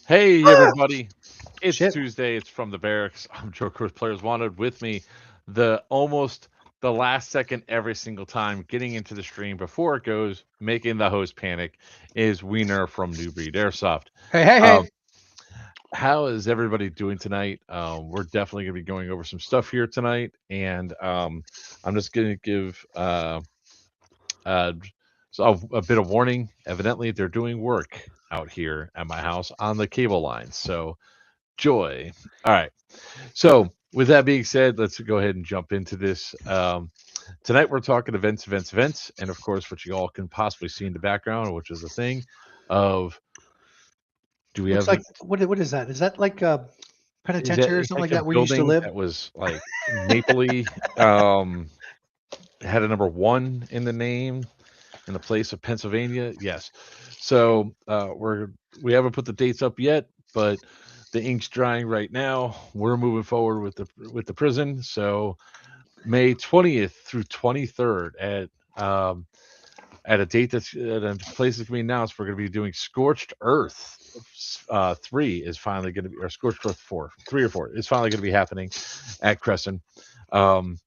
Hey everybody, it's Shit. Tuesday. It's from the barracks. I'm Joe Cruz Players Wanted. With me, the almost the last second every single time getting into the stream before it goes, making the host panic, is Wiener from New Breed Airsoft. Hey, hey, hey. Um, how is everybody doing tonight? We're definitely going to be going over some stuff here tonight, and I'm just going to give uh, so a bit of warning. Evidently, they're doing work out here at my house on the cable lines. So joy. All right. So, with that being said, let's go ahead and jump into this. Tonight, we're talking events, and of course, what you all can possibly see in the background, which is a thing of do we Looks have like what is that? Is that like a is that penitentiary or it's something like like a that where you used to building live? that was like mapley, had a number one in the name in the place of Pennsylvania. Yes. So we haven't put the dates up yet, but the ink's drying right now. We're moving forward with the prison. So May 20th through 23rd um, at a date that's at a place that's going to be announced. We're going to be doing Scorched Earth. 3 is finally going to be, or Scorched Earth 4, 3 or 4 is finally going to be happening at Crescent. Um,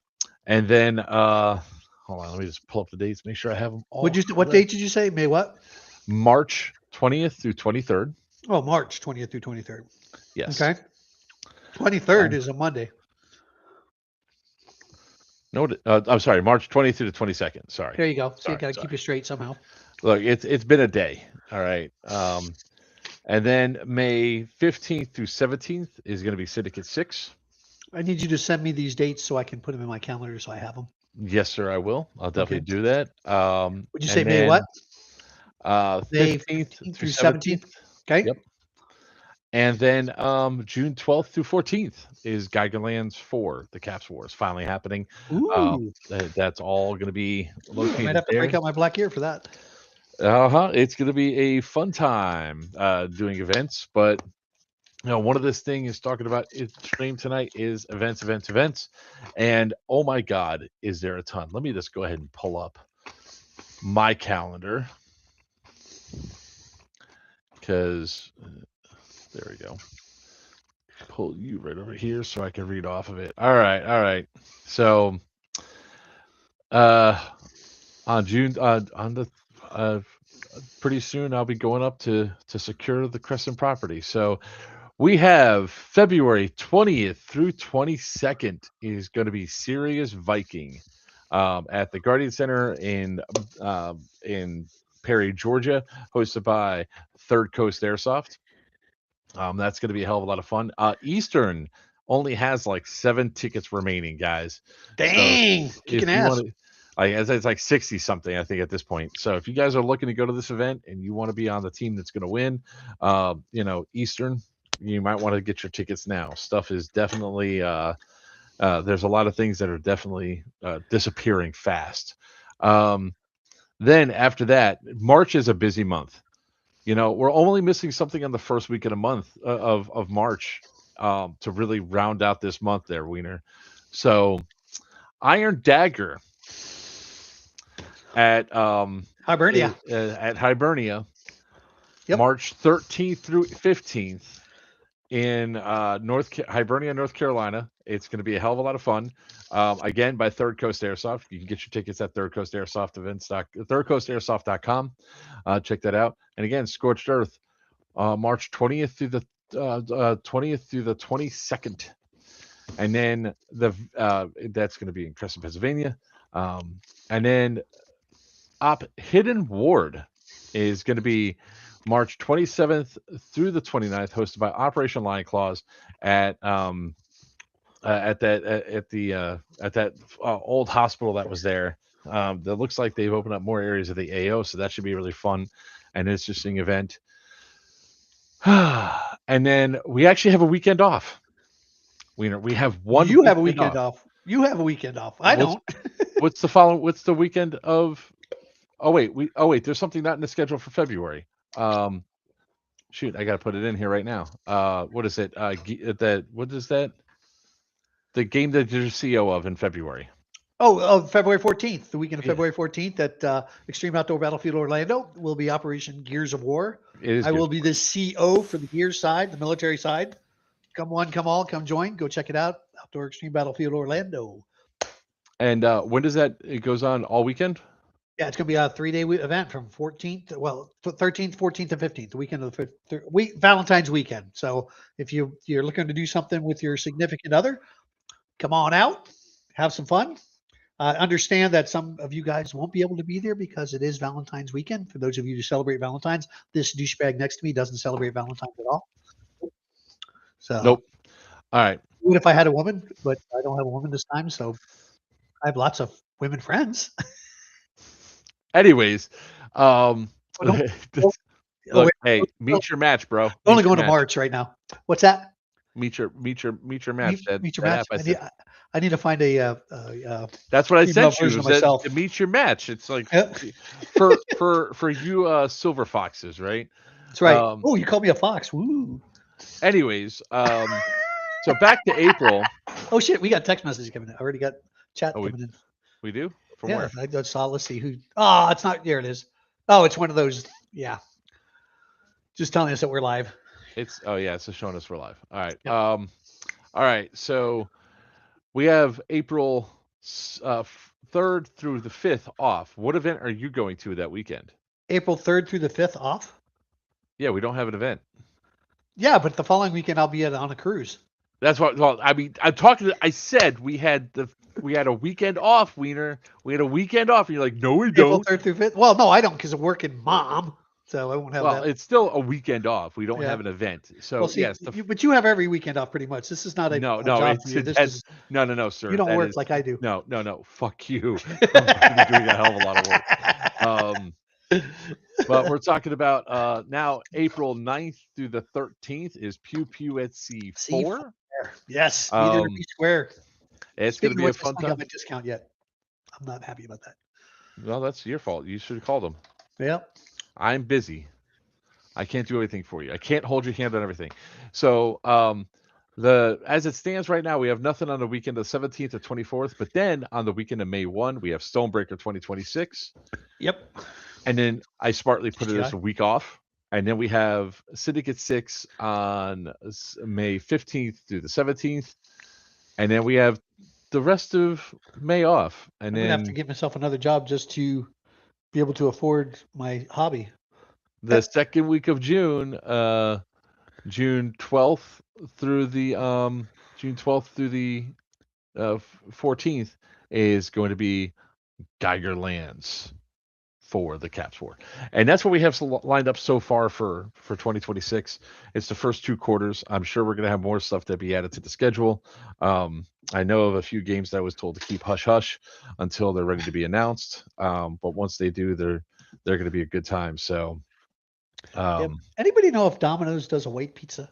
and then, hold on, let me just pull up the dates, make sure I have them all What correct. date did you say? May what? March 20th through 23rd. Oh, March 20th through 23rd. Yes. Okay. 23rd Um, is a Monday. no, I'm sorry, March 20th through the 22nd. Sorry. There you go. See, you Sorry. got to keep Sorry. it straight somehow. Look, it's been a day. All right. And then May 15th through 17th is going to be Syndicate 6. I need you to send me these dates so I can put them in my calendar so I have them. Yes, sir, I will. I'll definitely Okay. do that. Would you say And May what? then May 15th 15th through through 17th. 17th. Okay. Yep. And then June 12th through 14th is Geigerland's 4, the Caps War is finally happening. Ooh. That's all going to be I might located have to break there. out my black ear for that. Uh-huh. It's going to be a fun time doing events, but one of this thing is talking about it stream tonight is events. And oh my God, is there a ton? Let me just go ahead and pull up my calendar because there we go. Pull you right over here so I can read off of it. All right, all right. So uh on June on the uh pretty soon I'll be going up to secure the Crescent property. So we have February 20th through 22nd is going to be Serious Viking at the Guardian Center in Perry, Georgia, hosted by Third Coast Airsoft. That's going to be a hell of a lot of fun. Eastern only has like 7 tickets remaining, guys. So Dang. Kicking if you want ass. to, like, it's like 60 something, I think, at this point. So if you guys are looking to go to this event and you want to be on the team that's going to win, Eastern, you might want to get your tickets now. Stuff is definitely, there's a lot of things that are definitely disappearing fast. Um, then after that, March is a busy month. We're only missing something on the first week of the month of March to really round out this month there, Wiener. So Iron Dagger at Hibernia. at Hibernia, Yep. March 13th through 15th in Hibernia, North Carolina. It's going to be a hell of a lot of fun. Again, by Third Coast Airsoft. You can get your tickets at Third Coast Airsoft events. thirdcoastairsoft.com. Check that out. And again, Scorched Earth, March 20th through the 20th through the 22nd, and then that's going to be in Crescent, Pennsylvania, and then Hidden Ward is going to be March 27th through the 29th, hosted by Operation Lion Claws at at that old hospital that was there. That looks like they've opened up more areas of the AO, so that should be really fun and interesting event. And then we actually have a weekend off. We have one You have a weekend weekend off. off. You have a weekend off. I What's don't. what's the weekend of? Oh wait, there's something not in the schedule for February. Um, shoot, I got to put it in here right now. What is it? What is that? The game that you're CEO of in February. February 14th, the weekend of Yeah. February 14th at Extreme Outdoor Battlefield Orlando will be Operation Gears of War. It is I good. will be the CO for the Gears side, the military side. Come one, come all, come join. Go check it out. Outdoor Extreme Battlefield Orlando. And when does that? It goes on all weekend. Yeah, it's going to be a 3-day event from 14th, 13th, 14th, and 15th, the weekend of the Valentine's weekend. So if you're looking to do something with your significant other, come on out, have some fun. Understand that some of you guys won't be able to be there because it is Valentine's weekend. For those of you who celebrate Valentine's, this douchebag next to me doesn't celebrate Valentine's at all. So Nope. All right. even if I had a woman, but I don't have a woman this time, so I have lots of women friends. Anyways, Well, don't, look, wait, hey, meet your match, bro. we're only Meet your going to match. March right now. What's that? Meet your match. Meet your That match. app I said. I need to find a That's what I female sent you. version It of said myself. to meet your match. It's like Yeah. for you silver foxes, right? That's right. Oh, you called me a fox. Woo. Anyways, so back to April. Oh shit, we got text messages coming in. I already got chat Oh, coming in. We do? From Yeah, where? I just saw. Let's see who. Oh, it's not. There it is. Oh, it's one of those. Yeah. Just telling us that we're live. It's it's showing us we're live. All right. Yep. All right. So we have April 3rd through the 5th off. What event are you going to that weekend? April 3rd through the 5th off. Yeah, we don't have an event. Yeah, but the following weekend I'll be on a cruise. That's what. Well, I mean, I'm talking. I said we had a weekend off, Wiener. We had a weekend off. And you're like, no, we April don't. 3rd through 5th. Well, no, I don't because I'm working mom, so I won't have Well, that. it's still a weekend off. We don't Yeah. have an event. So Well, see, yes, but you have every weekend off pretty much. This is not a no, job it's for you. This that's, is no, sir. you don't That work is- like I do. No. Fuck you. I'm gonna be doing a hell of a lot of work. But we're talking about now April 9th through the 13th is Pew Pew at C4. Yes, be there to be square. It's Speaking going to be a of which, fun I don't have time. a discount yet. I'm not happy about that. Well, that's your fault. You should have called them. Yep. I'm busy. I can't do anything for you. I can't hold your hand on everything. So as it stands right now, we have nothing on the weekend of 17th or 24th. But then on the weekend of May 1, we have Stonebreaker 2026. Yep. And then I smartly put it as a week off. And then we have Syndicate 6 on May 15th through the 17th. And then we have the rest of May off. And I'm then going to have to give myself another job just to be able to afford my hobby. the second week of June, June 12th through the 14th is going to be Geiger Lands for the Caps War, and that's what we have lined up so far for 2026. It's the first 2 quarters. I'm sure we're going to have more stuff that be added to the schedule. I know of a few games that I was told to keep hush hush until they're ready to be announced. But once they do, they're going to be a good time. So, anybody know if Domino's does a white pizza?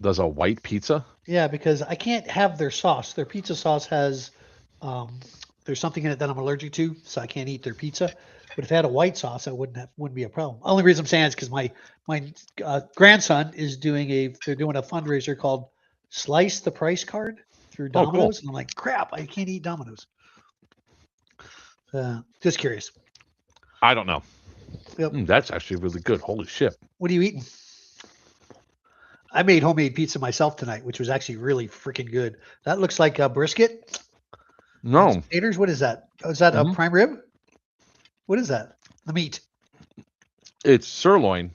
Does a white pizza? Yeah, because I can't have their sauce. Their pizza sauce has there's something in it that I'm allergic to, so I can't eat their pizza. But if they had a white sauce, that wouldn't be a problem. Only reason I'm saying is because my grandson is doing a fundraiser called Slice the Price Card through Domino's, cool. and I'm like, crap, I can't eat Domino's. Just curious. I don't know. Yep. That's actually really good. Holy shit! What are you eating? I made homemade pizza myself tonight, which was actually really freaking good. That looks like a brisket. No. Taters. What is that? Oh, is that a prime rib? What is that? The meat. It's sirloin.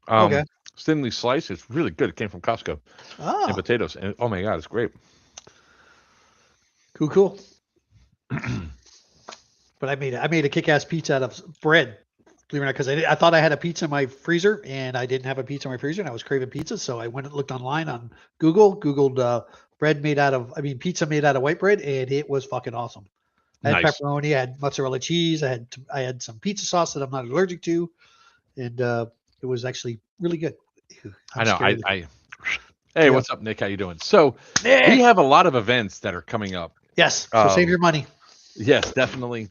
Okay. Thinly sliced. It's really good. It came from Costco. And potatoes. And oh my god, it's great. Cool. But I made a kick-ass pizza out of bread. Believe it or not, because I thought I had a pizza in my freezer, and I didn't have a pizza in my freezer, and I was craving pizza, so I went and looked online on Googled pizza made out of white bread, and it was fucking awesome. I had pepperoni, I had mozzarella cheese, I had some pizza sauce that I'm not allergic to, and it was actually really good. I know. Hey, what's up, Nick? How you doing? So we have a lot of events that are coming up. Yes. So save your money. Yes, definitely.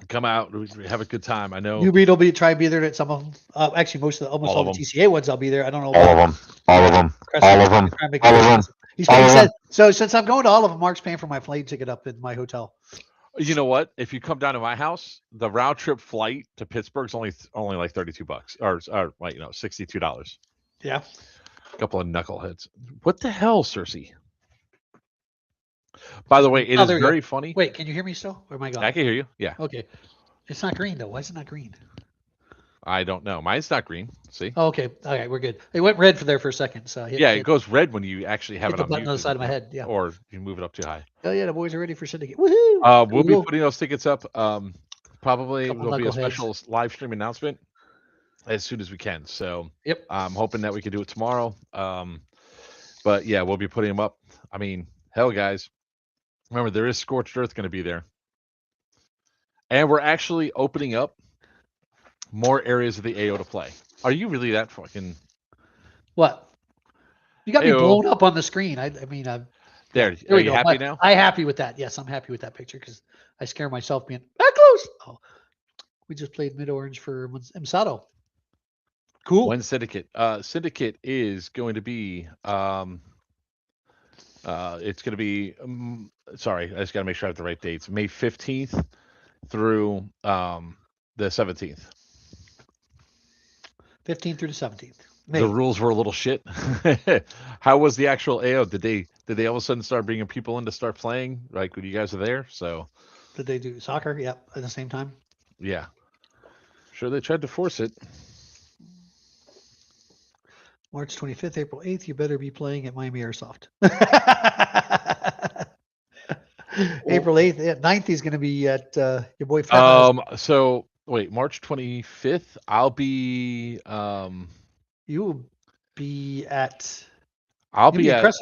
Come out, we have a good time. I know. New Breed will try to be there at some of them. Actually, almost all the TCA ones I'll be there. I don't know. All of them. He said, so since I'm going to all of them, Mark's paying for my plane ticket up in my hotel. You know what? If you come down to my house, the round trip flight to Pittsburgh's only like $32 or like $62. Yeah. A couple of knuckleheads. What the hell, Cersei? By the way, it is very funny. Wait, can you hear me still? Or am I gone? I can hear you. Yeah. Okay. It's not green though. Why is it not green? I don't know. Mine's not green. See? Oh, okay. All right, we're good. It went red for there for a second. So it goes red when you actually have hit it the on button mute. on the side of my head. Yeah. Or you move it up too high. Oh yeah, the boys are ready for syndicate. Woohoo! We'll be putting those tickets up. Probably Couple there'll be a knuckleheads. special live stream announcement as soon as we can. So Yep. I'm hoping that we can do it tomorrow. But yeah, we'll be putting them up. I mean, hell, guys, remember there is Scorched Earth going to be there, and we're actually opening up more areas of the AO to play. Are you really that fucking? What? You got me AO. blown up on the screen. I mean, there. There Are we you go. happy now? I'm happy with that. Yes, I'm happy with that picture because I scare myself being that close. Oh, we just played mid orange for Msato. Cool. When Syndicate? Syndicate is going to be. It's going to be. Sorry, I just got to make sure I have the right dates. May 15th through the 17th. 15th through the 17th. The rules were a little shit. How was the actual AO? Did they all of a sudden start bringing people in to start playing? Like when you guys are there? So did they do soccer? Yep, at the same time. Yeah, sure. They tried to force it. March 25th, April 8th. You better be playing at Miami Airsoft. April 8th, 9th. He's going to be at your boy. So wait, March 25th. I'll be. You will be at. I'll be at.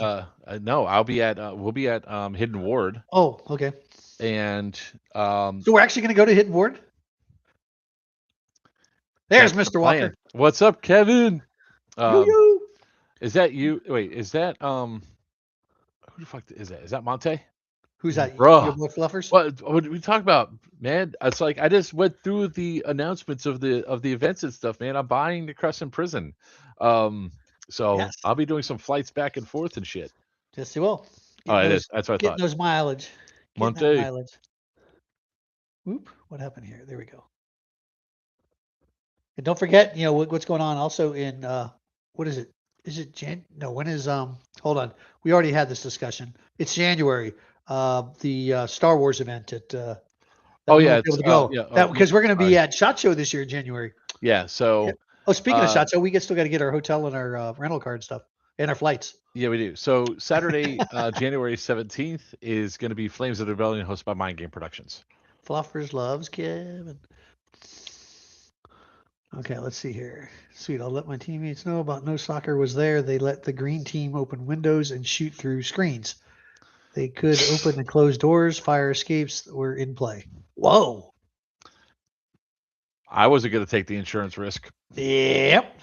No, I'll be at. We'll be at Hidden Ward. Oh, okay. And so we're actually going to go to Hidden Ward. There's Mr. Walker. What's up, Kevin? Yo. Is that you? Wait, is that who the fuck is that? Is that Monte? Who's that? Bro, your boy Fluffers? What did we talk about, man? It's like I just went through the announcements of the events and stuff, man. I'm buying the Crescent Prison. So yes. I'll be doing some flights back and forth and shit. Yes, you will. That's what I thought. Getting those mileage. Monte. Mileage. Whoop! What happened here? There we go. And don't forget, what's going on also in what is it? Is it No, when is hold on. We already had this discussion. It's January. The Star Wars event at because we're going to be at SHOT Show this year in January. Yeah, so speaking of SHOT Show, we still got to get our hotel and our rental car and stuff and our flights. Yeah, we do. So Saturday, January 17th is going to be Flames of the Rebellion hosted by Mind Game Productions. Fluffers loves Kevin. Okay, let's see here. Sweet, I'll let my teammates know about No Soccer was there. They let the green team open windows and shoot through screens. They could open and close doors. Fire escapes were in play. Whoa. I wasn't going to take the insurance risk. Yep.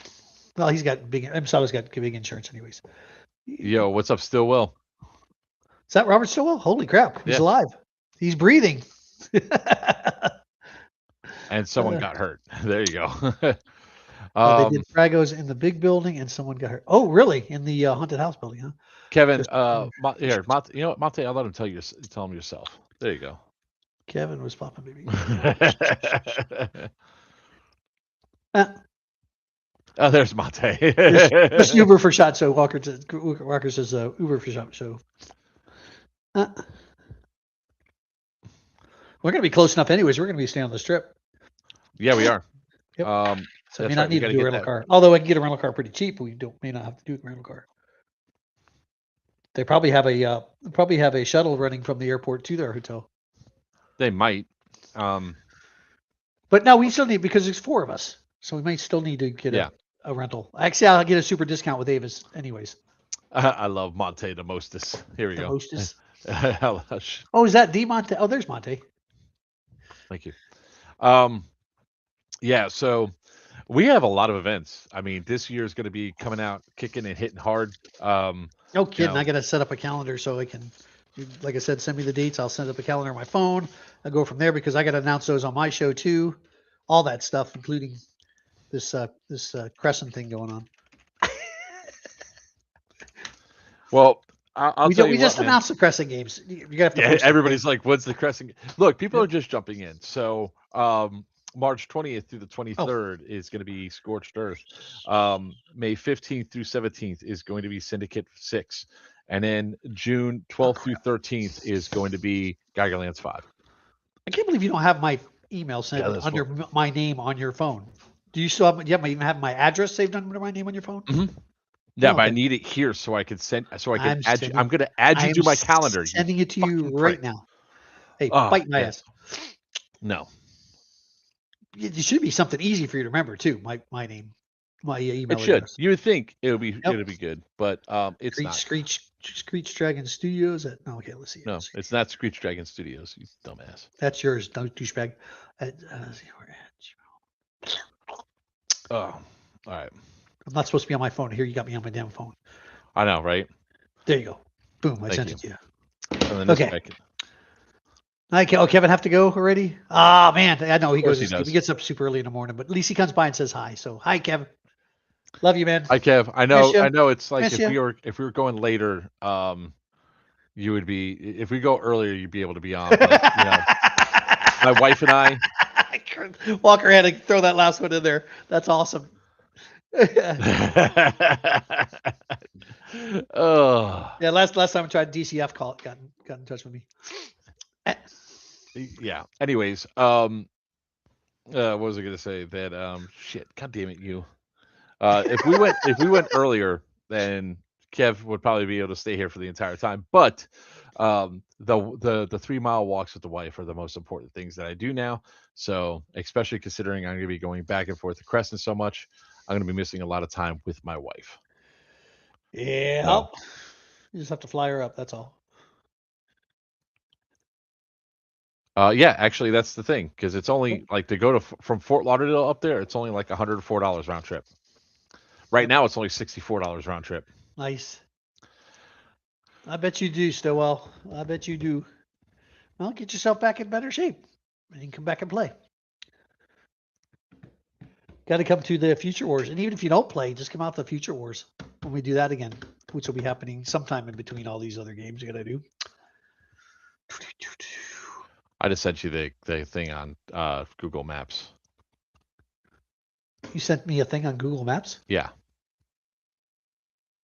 Well, Msato's got big insurance anyways. Yo, what's up, Stillwell? Is that Robert Stillwell? Holy crap. He's alive. He's breathing. And someone got hurt. There you go. They did fragos in the big building, and someone got hurt. Oh, really? In the haunted house building, huh? Kevin, here, Monte, you know what, Monte? I'll let him tell him yourself. There you go. Kevin was popping, baby. Oh, there's Monte. Just Uber for SHOT Show. Walker says Uber for SHOT Show. We're going to be close enough anyways. We're going to be staying on the strip. Yeah, we are. Yep. So we may not need to do a rental car. Although I can get a rental car pretty cheap, we may not have to do a rental car. They probably have a shuttle running from the airport to their hotel. They might. But no, we still need, because there's 4 of us. So we might still need to get a rental. Actually, I'll get a super discount with Avis anyways. I love Monte the mostest. Here we go. Mostest. Oh, is that the Monte? Oh, there's Monte. Thank you. Yeah, so we have a lot of events. I mean, this year is going to be coming out kicking and hitting hard. No kidding. I got to set up a calendar so I can, like I said, send me the dates. I'll send up a calendar on my phone. I'll go from there because I got to announce those on my show too. All that stuff, including this Crescent thing going on. Well, I'll we tell we you just what, man. announced the Crescent games. You're gonna have to Yeah, post. everybody's like, "What's the Crescent?" Look, people Yep. are just jumping in. So, March 20th through the 23rd is going to be Scorched Earth. May 15th through 17th is going to be Syndicate 6, and then June 12th through 13th is going to be Geigerlands 5. I can't believe you don't have my email Yeah, sent that's under my name on your phone. Do you still have? Do you even have my address saved under my name on your phone? Mhm. Yeah, Oh, but I okay. need it here so I can send. So I can I'm add you. I'm sending. going to add I you am to my calendar. You sending it to you fucking right prick. now. Hey, Oh, bite my yeah. ass. No, It should be something easy for you to remember too. My name, my it email should. address. You would think it'll Yep. be good, but it's not. Screech Dragon Studios. No, okay, let's see. No, it's not Screech Dragon Studios. You dumbass. That's yours, douchebag. Let's see, Oh, all right. I'm not supposed to be on my phone. Here, you got me on my damn phone. I know, right? There you go. Boom, I Thank sent you. it to you. And then this Okay. guy can, Oh, Kevin have to go already? Ah, man. I know he course goes he to sleep. does. He gets up super early in the morning, but at least he comes by and says hi. So, hi, Kevin. Love you, man. Hi, Kev. Miss you. I know. It's like Miss you. if we were going later, you would be. If we go earlier, you'd be able to be on. But you know, my wife and I. Walker had to throw that last one in there. That's awesome. Oh, Yeah, last time I tried DCF call got in touch with me. yeah. Anyways, what was I gonna say? That shit. God damn it, you. If we went earlier, then Kev would probably be able to stay here for the entire time. But the 3 mile walks with the wife are the most important things that I do now. So especially considering I'm going to be going back and forth to Crescent so much, I'm going to be missing a lot of time with my wife. Yeah. So, You just have to fly her up. That's all. yeah, actually that's the thing because it's only like to go to from Fort Lauderdale up there, it's only like $104 round trip. Right Yep. now it's only $64 round trip. Nice. I bet you do, Stillwell. I bet you do. Well, get yourself back in better shape, and you can come back and play. Got to come to the Future Wars, and even if you don't play, just come out to the Future Wars when we do that again, which will be happening sometime in between all these other games you got to do. I just sent you the thing on Google Maps. You sent me a thing on Google Maps Yeah.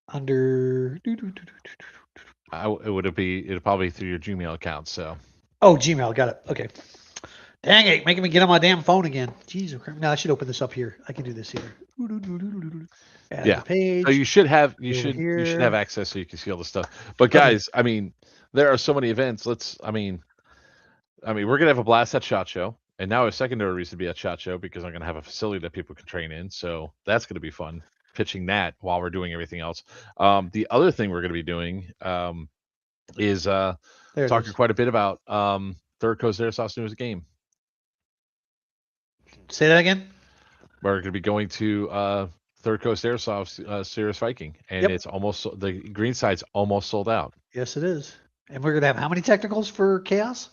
under. It would be it'd probably be through your Gmail account. So. Oh, Gmail. Got it. Okay. Dang it, making me get on my damn phone again. Jesus Christ. No, I should open this up here. I can do this here. Add Yeah. the page. So you should have here. access so you can see all the stuff. But Okay. guys, I mean, there are so many events. I mean, we're gonna have a blast at SHOT Show, and now a secondary reason to be at SHOT Show because I'm gonna have a facility that people can train in. So that's gonna be fun pitching that while we're doing everything else. The other thing we're gonna be doing is talking quite a bit about Third Coast Airsoft's newest game. Say that again. We're going to be going to Third Coast Airsoft's Serious Viking, and it's almost the green side's almost sold out. Yes, it is. And we're gonna have how many technicals for Chaos?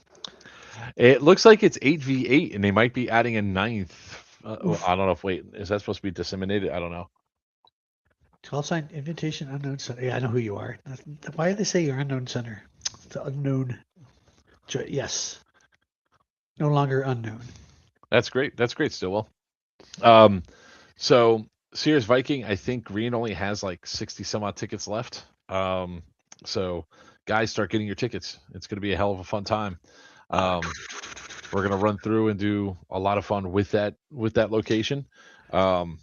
It looks like it's 8v8, and they might be adding a 9th. I don't know if is that supposed to be disseminated? I don't know. 12 sign invitation unknown center. Yeah, I know who you are. Why do they say you're unknown center? The unknown. Yes. No longer unknown. That's great. That's great, Stillwell. So Serious Viking, I think Green only has like 60 some odd tickets left. So guys, start getting your tickets. It's going to be a hell of a fun time. We're going to run through and do a lot of fun with that location. You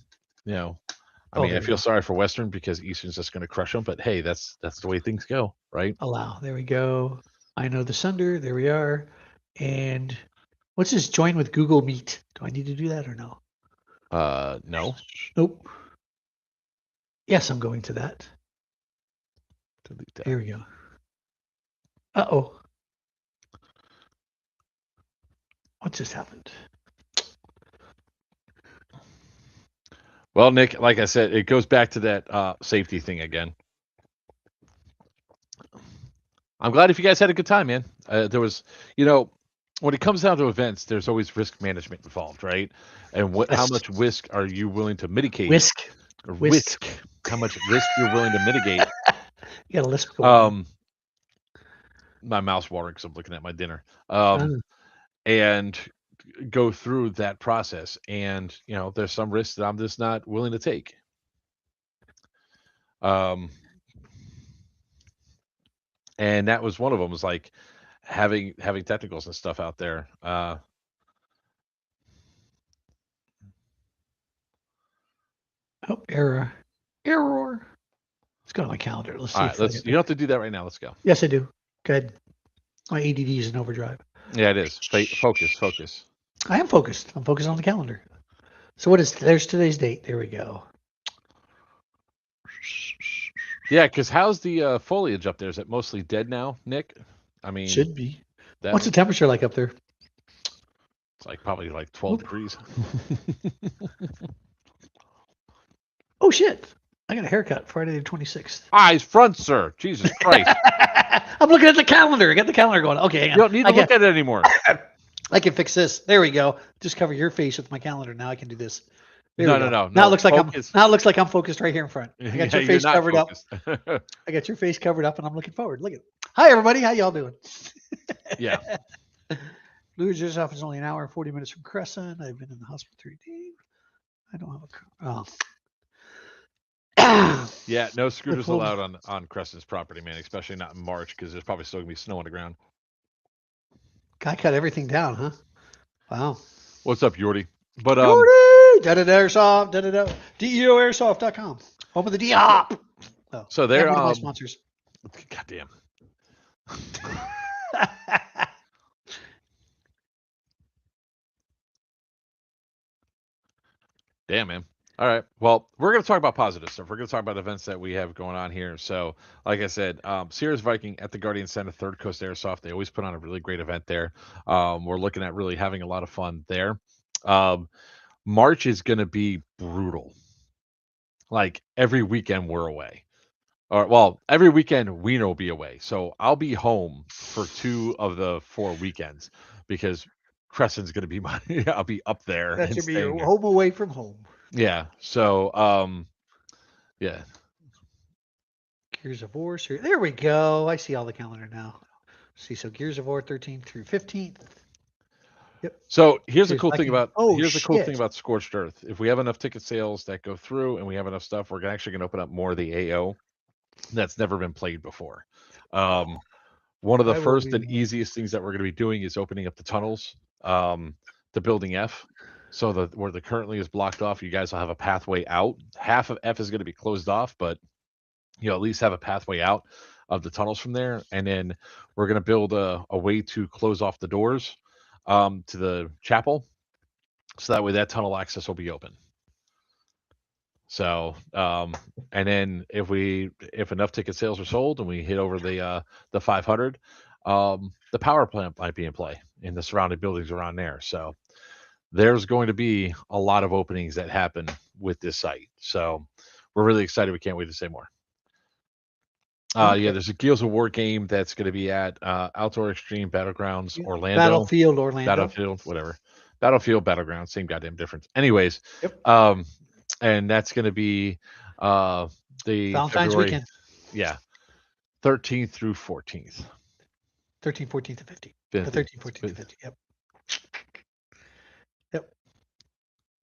know, I feel sorry for Western because Eastern's just going to crush them, but hey, that's the way things go, right? Allow. There we go. I know the Sunder. There we are. And what's this join with Google Meet? Do I need to do that or no? No. Nope. Yes, I'm going to that. Delete that. Here we go. Uh-oh. What just happened? Well, Nick, like I said, it goes back to that safety thing again. I'm glad if you guys had a good time, man. There was, when it comes down to events, there's always risk management involved, right? And how much risk are you willing to mitigate? Whisk. How much risk you're willing to mitigate You got a list going. My mouth's watering because I'm looking at my dinner. Uh, And go through that process. And there's some risks that I'm just not willing to take. And that was one of them. Was like having technicals and stuff out there. error. Let's go to my calendar. Let's see. All right, you don't have to do that right now. Let's go. Yes, I do. Good. My ADD is in overdrive. Yeah, it is. Focus. I am focused. I'm focused on the calendar. So there's today's date. There we go. Yeah, because how's the foliage up there? Is it mostly dead now, Nick? I mean, should be. What's the temperature like up there? It's like probably like 12 degrees. Oh shit! I got a haircut Friday the 26th. Eyes front, sir. Jesus Christ! I'm looking at the calendar. I got the calendar going. Okay, hang on. You don't need to look at it anymore. I can fix this. There we go. Just cover your face with my calendar. Now I can do this. No. Now it looks like I'm focused right here in front. I got your face covered up. I got your face covered up, and I'm looking forward. Look at. Hi everybody. How y'all doing? Yeah. Louis' office is only an hour and 40 minutes from Crescent. I've been in the hospital 3 days. I don't have a car. Yeah, no scooters allowed on Crescent's property, man, especially not in March because there's probably still going to be snow on the ground. Guy cut everything down, huh? Wow. What's up, Yordi? But Yordi! Airsoft, DEOairsoft.com. Home of the D-Hop. Oh, so they're one of my sponsors. Goddamn. Damn, man. All right. Well, we're going to talk about positive stuff. We're going to talk about events that we have going on here. So, like I said, Sirius Viking at the Guardian Center, Third Coast Airsoft. They always put on a really great event there. We're looking at really having a lot of fun there. March is going to be brutal. Like every weekend we're away. Every weekend we will be away. So I'll be home for 2 of the 4 weekends because Crescent's going to be I'll be up there. That should be your home away from home. Yeah. So, yeah. Gears of War. There we go. I see all the calendar now. See, so Gears of War 13th through 15th. Yep. So here's the cool thing about Scorched Earth. If we have enough ticket sales that go through and we have enough stuff, we're actually going to open up more of the AO that's never been played before. One of the first and easiest things that we're going to be doing is opening up the tunnels, the building F. So where the currently is blocked off, you guys will have a pathway out. Half of F is going to be closed off, but at least have a pathway out of the tunnels from there. And then we're going to build a way to close off the doors to the chapel. So that way that tunnel access will be open. So, and then if enough ticket sales are sold and we hit over the 500, the power plant might be in play in the surrounding buildings around there. So there's going to be a lot of openings that happen with this site. So we're really excited. We can't wait to say more. Yeah, there's a Gears of War game that's going to be at Outdoor Extreme Battlegrounds Orlando. Battlefield Orlando. Battlefield, whatever. Battlefield Battlegrounds, same goddamn difference. Anyways, and that's going to be the Valentine's weekend. Yeah, 13th through 14th. 13th, 14th, and 15th. The 13th, 14th, and 15th. Yep.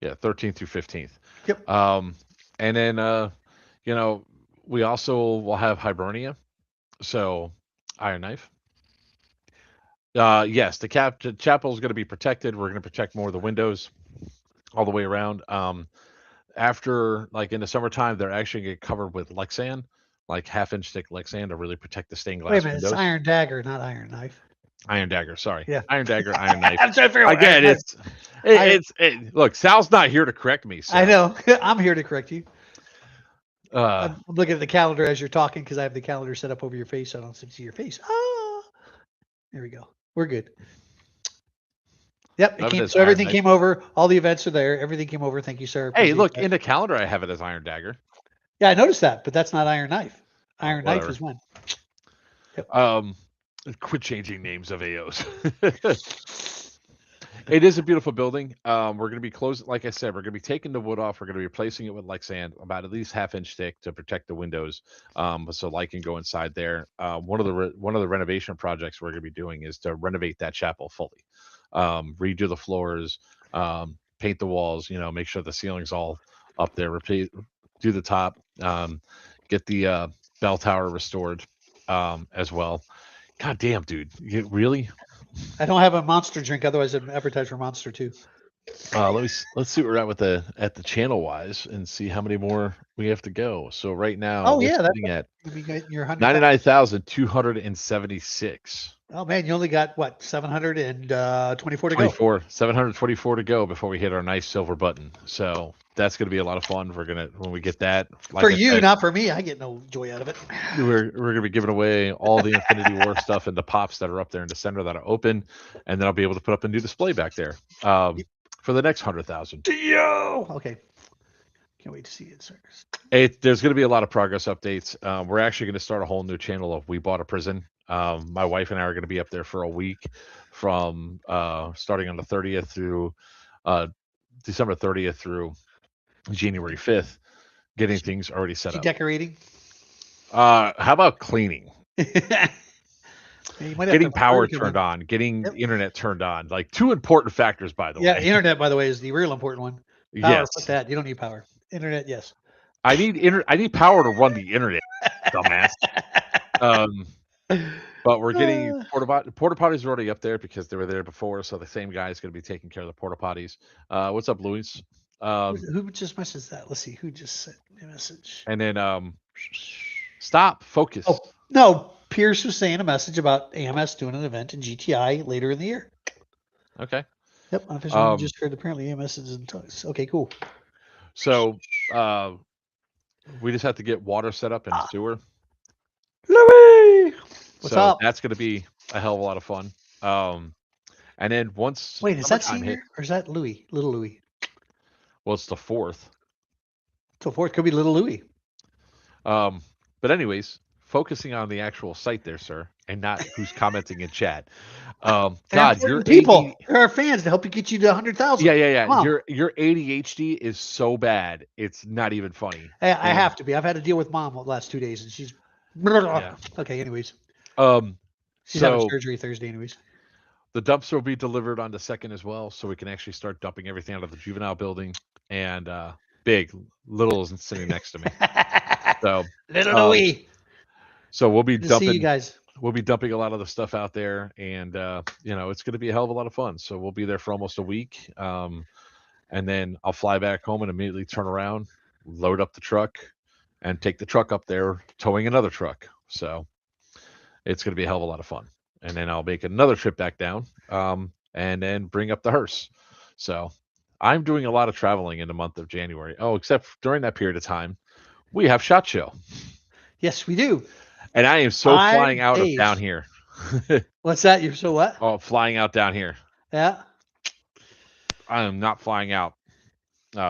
Yeah, 13th through 15th. Yep. And then we also will have Hibernia, so Iron Knife. Yes, the chapel is going to be protected. We're going to protect more of the windows all the way around. After, like in the summertime, they're actually going to get covered with Lexan, like half-inch thick Lexan to really protect the stained glass. Wait a minute, windows. It's Iron Dagger, not Iron Knife. Iron Dagger, sorry. Yeah. Iron Dagger, Iron Knife. I'm trying to figure out. Again, look, Sal's not here to correct me. So. I know. I'm here to correct you. I'm looking at the calendar as you're talking because I have the calendar set up over your face, so I don't see your face. There we go. We're good. Yep. Everything came over. All the events are there. Everything came over. Thank you, sir. Hey, look, in the calendar, I have it as Iron Dagger. Yeah, I noticed that, but that's not Iron Knife. Iron Knife is when. Yep. Quit changing names of AOs. It is a beautiful building. We're going to be closing, like I said, we're going to be taking the wood off. We're going to be replacing it with like sand, about at least half-inch thick to protect the windows, so light can go inside there. One of the renovation projects we're going to be doing is to renovate that chapel fully, redo the floors, paint the walls. Make sure the ceiling's all up there. Do the top, get the bell tower restored, as well. God damn, dude, really? I don't have a Monster drink, otherwise I'd advertise for Monster too. Let's see what we're at with at the channel wise and see how many more we have to go. So right now Oh we're yeah, sitting at you got your 100,000. 99,276. Oh man, you only got what 724 to go. 724 to go before we hit our nice silver button. So that's going to be a lot of fun. When we get that, like For I you, said, not for me. I get no joy out of it. we're going to be giving away all the Infinity War stuff and the pops that are up there in the center that are open, and then I'll be able to put up a new display back there for the next 100,000. Okay. Can't wait to see it, sir. There's going to be a lot of progress updates. We're actually going to start a whole new channel of We Bought a Prison. My wife and I are going to be up there for a week from starting on the 30th through December 30th through January 5th, getting things already set up. Decorating. How about cleaning? You might have Getting to power prove to turned them. on, getting Yep. the internet turned on, like two important factors, by the Yeah, way. the internet, by the way, is the real important one. Power, Yes. fuck that. You don't need power. Internet, yes. I need power to run the internet, dumbass. But we're getting porta potties are already up there because they were there before, so the same guy is going to be taking care of the porta potties. What's up, Louis? Who just messaged that? Let's see. Who just sent me a message? And then stop, focus. Oh no, Pierce was saying a message about AMS doing an event in GTI later in the year. Okay. Yep, unofficially just heard apparently AMS is in talks. Okay, cool. So we just have to get water set up in sewer. Louis, what's up? That's going to be a hell of a lot of fun. And then once wait, is that summertime senior or is that Louis? Little Louis. Well, it's the 4th. So fourth could be Little Louis. But anyways, focusing on the actual site there, sir, and not who's commenting in chat. God, your people are fans to help you get you to 100,000. Yeah. Your ADHD is so bad, it's not even funny. I have to be. I've had to deal with mom the last 2 days, and she's okay. Anyways, she's having surgery Thursday. Anyways, the dumpster will be delivered on the 2nd as well, so we can actually start dumping everything out of the juvenile building. And Little isn't sitting next to me. So Little Louis. So we'll be dumping. See you guys. We'll be dumping a lot of the stuff out there, and it's going to be a hell of a lot of fun. So we'll be there for almost a week, and then I'll fly back home and immediately turn around, load up the truck, and take the truck up there, towing another truck. So it's going to be a hell of a lot of fun. And then I'll make another trip back down, and then bring up the hearse. So I'm doing a lot of traveling in the month of January. Oh, except during that period of time, we have SHOT Show. Yes, we do. And I am so flying out of down here. What's that? You're so what? Oh, flying out down here. Yeah. I am not flying out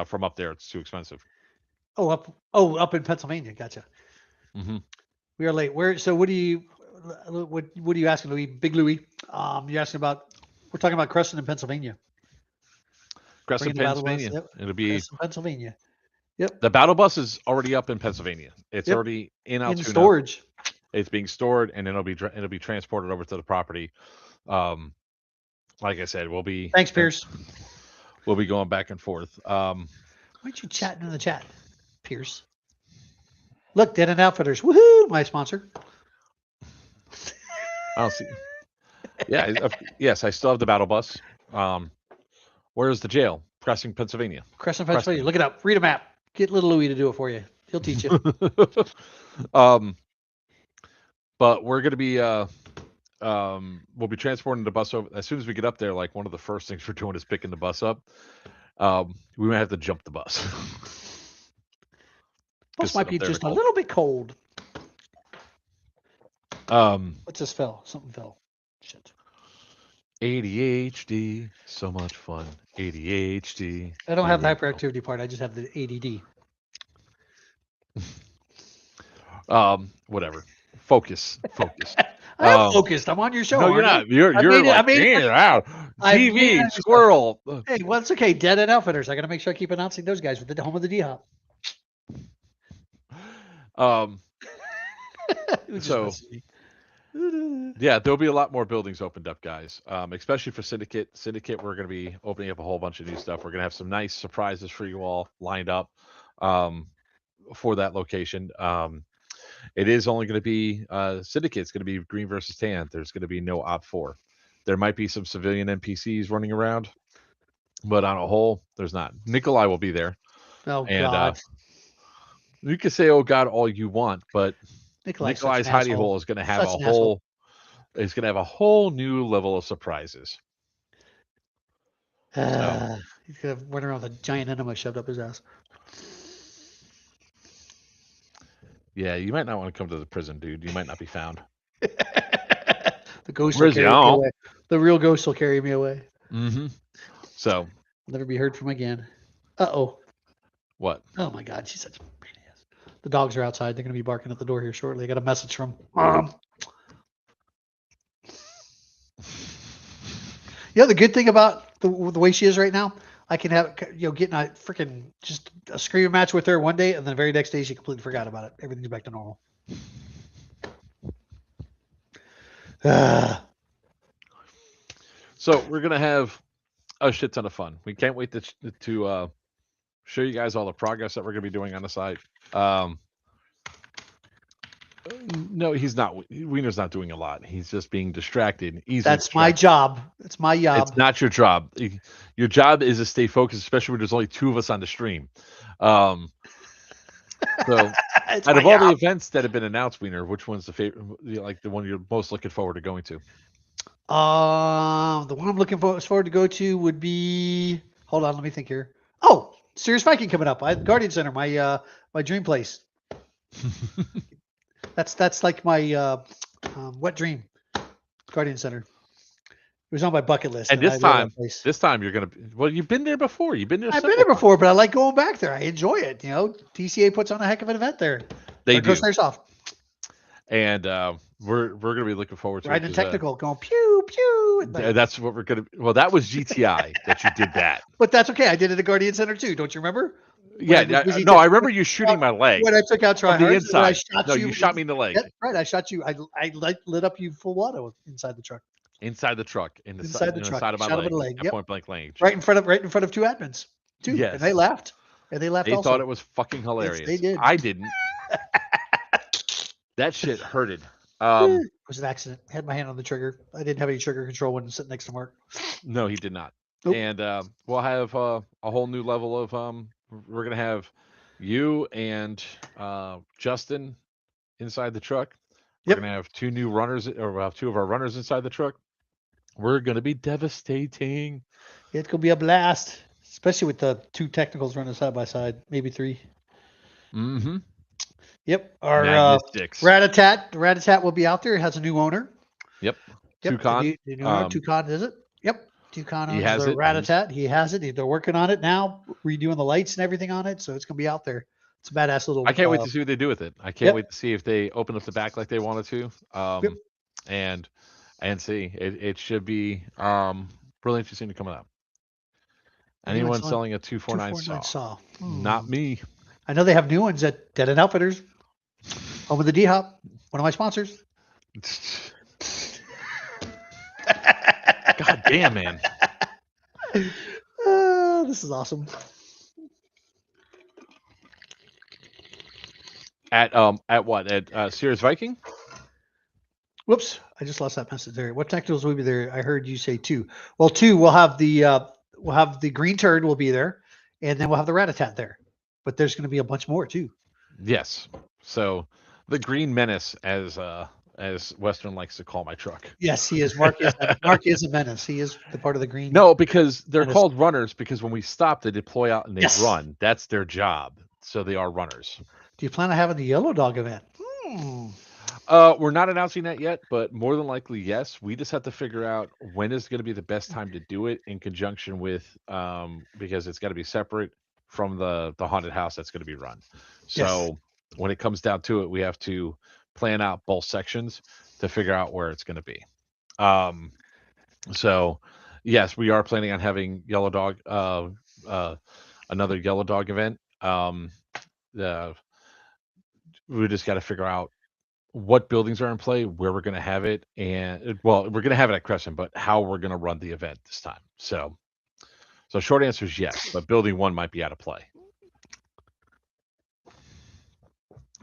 from up there. It's too expensive. Up in Pennsylvania. Gotcha. Mm-hmm. We are late. So what are you asking, Louis? Big Louis. You're asking about. We're talking about Crescent in Pennsylvania. Crescent, Pennsylvania. Yep. It'll be Crescent, Pennsylvania. Yep. The battle bus is already up in Pennsylvania. It's already in Altoona. In storage. It's being stored, and then it'll be transported over to the property. Like I said, we'll be. Thanks, Pierce. We'll be going back and forth. Why aren't you chatting in the chat, Pierce? Look, Dead End Outfitters. Woohoo! My sponsor. I don't see. Yeah. Yes, I still have the battle bus. Where's the jail? Crescent, Pennsylvania. Crescent, Pennsylvania. Look it up. Read a map. Get little Louis to do it for you. He'll teach you. But we're going to be we'll be transporting the bus over as soon as we get up there. Like one of the first things we're doing is picking the bus up. We might have to jump the bus. Bus might be just a little bit cold. What just fell? Something fell. Shit. ADHD, so much fun. ADHD. I don't have the hyperactivity part. I just have the ADD. Whatever. Focus. I am focused. I'm on your show. No, you're not. You're like, TV squirrel. Hey, well, it's okay. Dead End Outfitters. I got to make sure I keep announcing those guys with the home of the D Hop. So yeah, there'll be a lot more buildings opened up, guys. Especially for Syndicate. Syndicate, we're going to be opening up a whole bunch of new stuff. We're going to have some nice surprises for you all lined up for that location. It is only going to be Syndicate. It's going to be green versus tan. There's going to be no Op 4. There might be some civilian NPCs running around, but on a whole, there's not. Nikolai will be there. Oh And God. you can say, "Oh God," all you want, but Nikolai's Nikolai's such an hidey asshole. hole is going to have Such a an asshole. whole. It's going to have a whole new level of surprises. He's gonna run around with a giant enema shoved up his ass. Yeah, you might not want to come to the prison, dude. You might not be found. The ghost will Where's carry me y'all? away. The real ghost will carry me away. Mm-hmm. So, I'll never be heard from again. Uh-oh. what? Oh my God, she's such a pain in the ass. The dogs are outside. They're gonna be barking at the door here shortly. I got a message from Mom. You know the good thing about the way she is right now, I can have getting a freaking just a screaming match with her one day, and then the very next day she completely forgot about it. Everything's back to normal. So we're gonna have a shit ton of fun. We can't wait to show you guys all the progress that we're gonna be doing on the site. No, he's not. Wiener's not doing a lot. He's just being distracted. That's my job. That's my job. It's not your job. Your job is to stay focused, especially when there's only 2 of us on the stream. So, out of all the events that have been announced, Wiener, which one's the favorite? Like the one you're most looking forward to going to? The one I'm looking forward to go to would be. Hold on, let me think here. Oh, Serious Viking coming up. I Guardian Center, my dream place. That's like my wet dream. Guardian Center. It was on my bucket list. And this time you're gonna. Well, you've been there before. You've been there. I've been there before, but I like going back there. I enjoy it. TCA puts on a heck of an event there. They do. There's off. And we're gonna be looking forward to riding technical, going pew pew. That's what we're gonna. Well, that was GTI that you did that. But that's okay. I did it at Guardian Center too. Don't you remember? Yeah, no, I remember you shooting my leg. When I took out Try Hard, inside. You shot me in the leg. Right, I shot you. I lit up you full auto inside the truck. Inside the truck, inside the truck, side of my leg, yep. point blank range. Right in front of 2 admins. Yes. And they laughed. They also. thought it was fucking hilarious. Yes, they did. I didn't. That shit hurted. It was an accident. I had my hand on the trigger. I didn't have any trigger control when sitting next to Mark. No, he did not. Nope. And we'll have a whole new level of we're gonna have you and Justin inside the truck. We're gonna have 2 new runners, or we'll have 2 of our runners inside the truck. We're gonna be devastating. It's gonna be a blast, especially with the 2 technicals running side by side, maybe 3. Mm-hmm. Yep. Our Ratatat will be out there. It has a new owner. Yep. Toucan. Toucan, is it? Yep. Toucan owns the Ratatat. He has it. They're working on it now, redoing the lights and everything on it. So it's gonna be out there. It's a badass little. I can't wait to see what they do with it. I can't wait to see if they open up the back like they wanted to. And see. It should be really interesting to come out. Anyone selling a 249 saw? Not me. I know they have new ones at Dead End Outfitters. Home of the D Hop, one of my sponsors. God damn, man. This is awesome. At what? At Serious Viking? Whoops, I just lost that message there. What technicals will be there? I heard you say 2. Well, 2. We'll have the green turd will be there, and then we'll have the Ratatat there. But there's going to be a bunch more too. Yes. So the Green Menace, as Western likes to call my truck. Yes, he is. Mark is a menace. He is the part of the green. No, because they're called runners because when we stop, they deploy out and they run. That's their job. So they are runners. Do you plan on having the Yellow Dog event? We're not announcing that yet, but more than likely, yes. We just have to figure out when is going to be the best time to do it in conjunction with because it's got to be separate from the haunted house that's going to be run. So when it comes down to it, we have to plan out both sections to figure out where it's going to be. So Yes, we are planning on having Yellow Dog, another Yellow Dog event. The We just got to figure out what buildings are in play, where we're going to have it, and well, we're going to have it at Crescent, but how we're going to run the event this time. So short answer is yes, but building one might be out of play.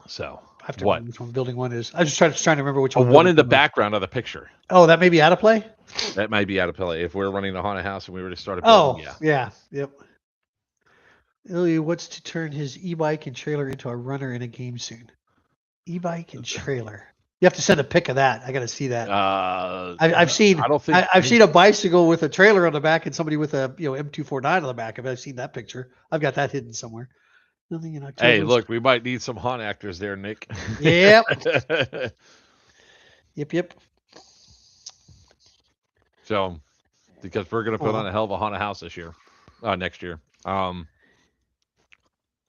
So I have to what? remember which one building one is. I was just trying to remember which A one one building in the one was. background of the picture. Oh, that may be out of play. That might be out of play. If we're running the haunted house and we were to start a building, Oh, yeah. yeah, yep. Ilya wants to turn his e-bike and trailer into a runner in a game soon. E-bike and trailer. You have to send a pic of that. I got to see that. I've seen I don't think I've seen a bicycle with a trailer on the back and somebody with a M249 on the back. I've seen that picture. I've got that hidden somewhere. Nothing in Hey, October. look, we might need some haunt actors there, Nick. Yep. Yep. So, because we're gonna put on Oh, a hell of a haunted house this year, next year, and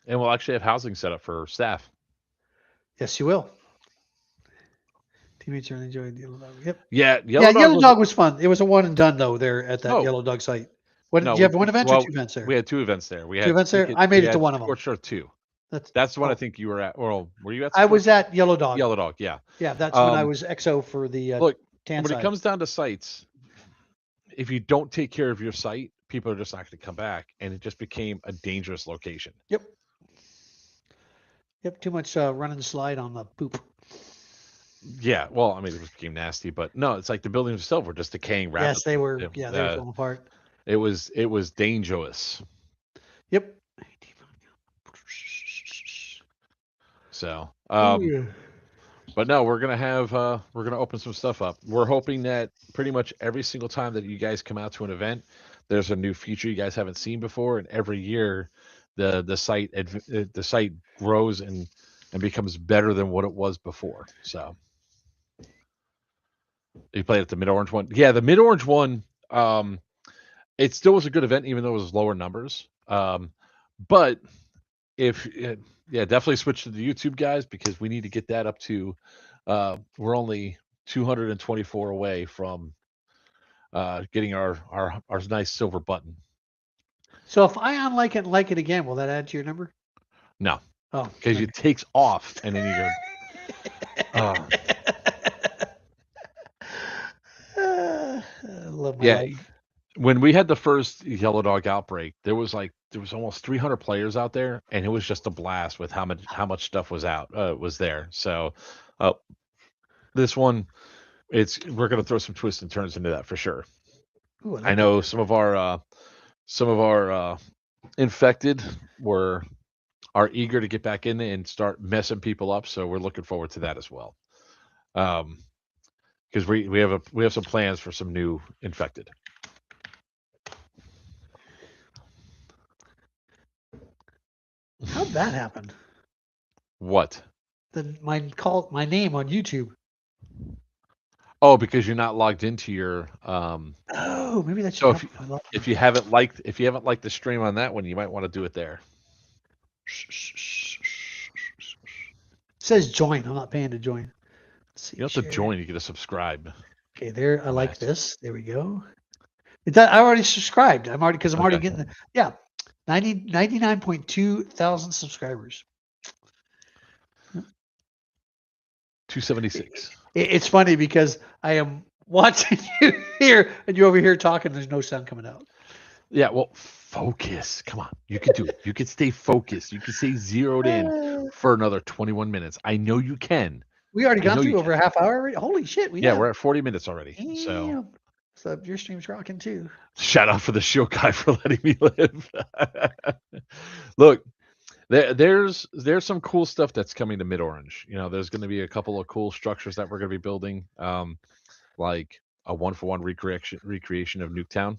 we'll actually have housing set up for staff. yes, you will. Teammates really enjoyed Yellow Dog. Yep. Yeah, Yeah, Yellow Dog Yellow was Dog was fun. It was a one and done though there at that no, Yellow Dog site. What did no. you have one event or Well, two events we there? had two events there. Two events there. I made We it to had one of them. Scorched Earth 2. That's That's the one I oh, think you were at. Or were you at I was Scorched Earth? at Yellow Dog. Yellow Dog, yeah. Yeah, that's when I Um, was XO for the Look, tan when it side. comes down to sites, if you don't take care of your site, people are just not going to come back, and it just became a dangerous location. Yep. Yep. Too much run and slide on the poop. Yeah, well, I mean, it became nasty, but no, it's like the buildings themselves were just decaying Yes, they rapidly. were. Yeah, they were falling apart. It was dangerous. Yep. So, Oh yeah. but no, we're gonna open some stuff up. We're hoping that pretty much every single time that you guys come out to an event, there's a new feature you guys haven't seen before, and every year, the site grows and becomes better than what it was before. So you played at the Mid Orange one, yeah, the Mid Orange one. It still was a good event, even though it was lower numbers. But if yeah, definitely switch to the YouTube guys because we need to get that up to. We're only 224 away from getting our nice silver button. So if I unlike it and like it again, will that add to your number? No, Oh, because okay. it takes off and then you go. I love my Yeah, life. when we had the first Yellow Dog outbreak, there was almost 300 players out there, and it was just a blast with how much stuff was there. So, uh, this one, we're gonna throw some twists and turns into that for sure. Ooh, I I like that. know some of our infected were are eager to get back in and start messing people up, so we're looking forward to that as well. Because we have some plans for some new infected. How'd that happen? What? My name on YouTube. Oh, because you're not logged into your Oh, maybe that should so help if I log in. if you haven't liked the stream on that one, you might want to do it there. It says join. I'm not paying to join. Let's see. You don't have to Share. join, you get to subscribe. Okay, there. I like Last. this. There we go. I already subscribed. I'm already Okay. getting. Yeah, 99.2 thousand subscribers. 276. It's funny because I am watching you here and you're over here talking. There's no sound coming out. Yeah, well, focus. Come on. You can do it. You can stay focused. You can stay zeroed in for another 21 minutes. I know you can. We already I gone know you through over can. a half hour already. Holy shit, we Yeah, have. we're at 40 minutes already. So Damn. So your stream's rocking too. shout out for the show guy for letting me live. Look, there's some cool stuff that's coming to Mid Orange. You know, there's going to be a couple of cool structures that we're going to be building, like a 1-for-1 recreation of Nuketown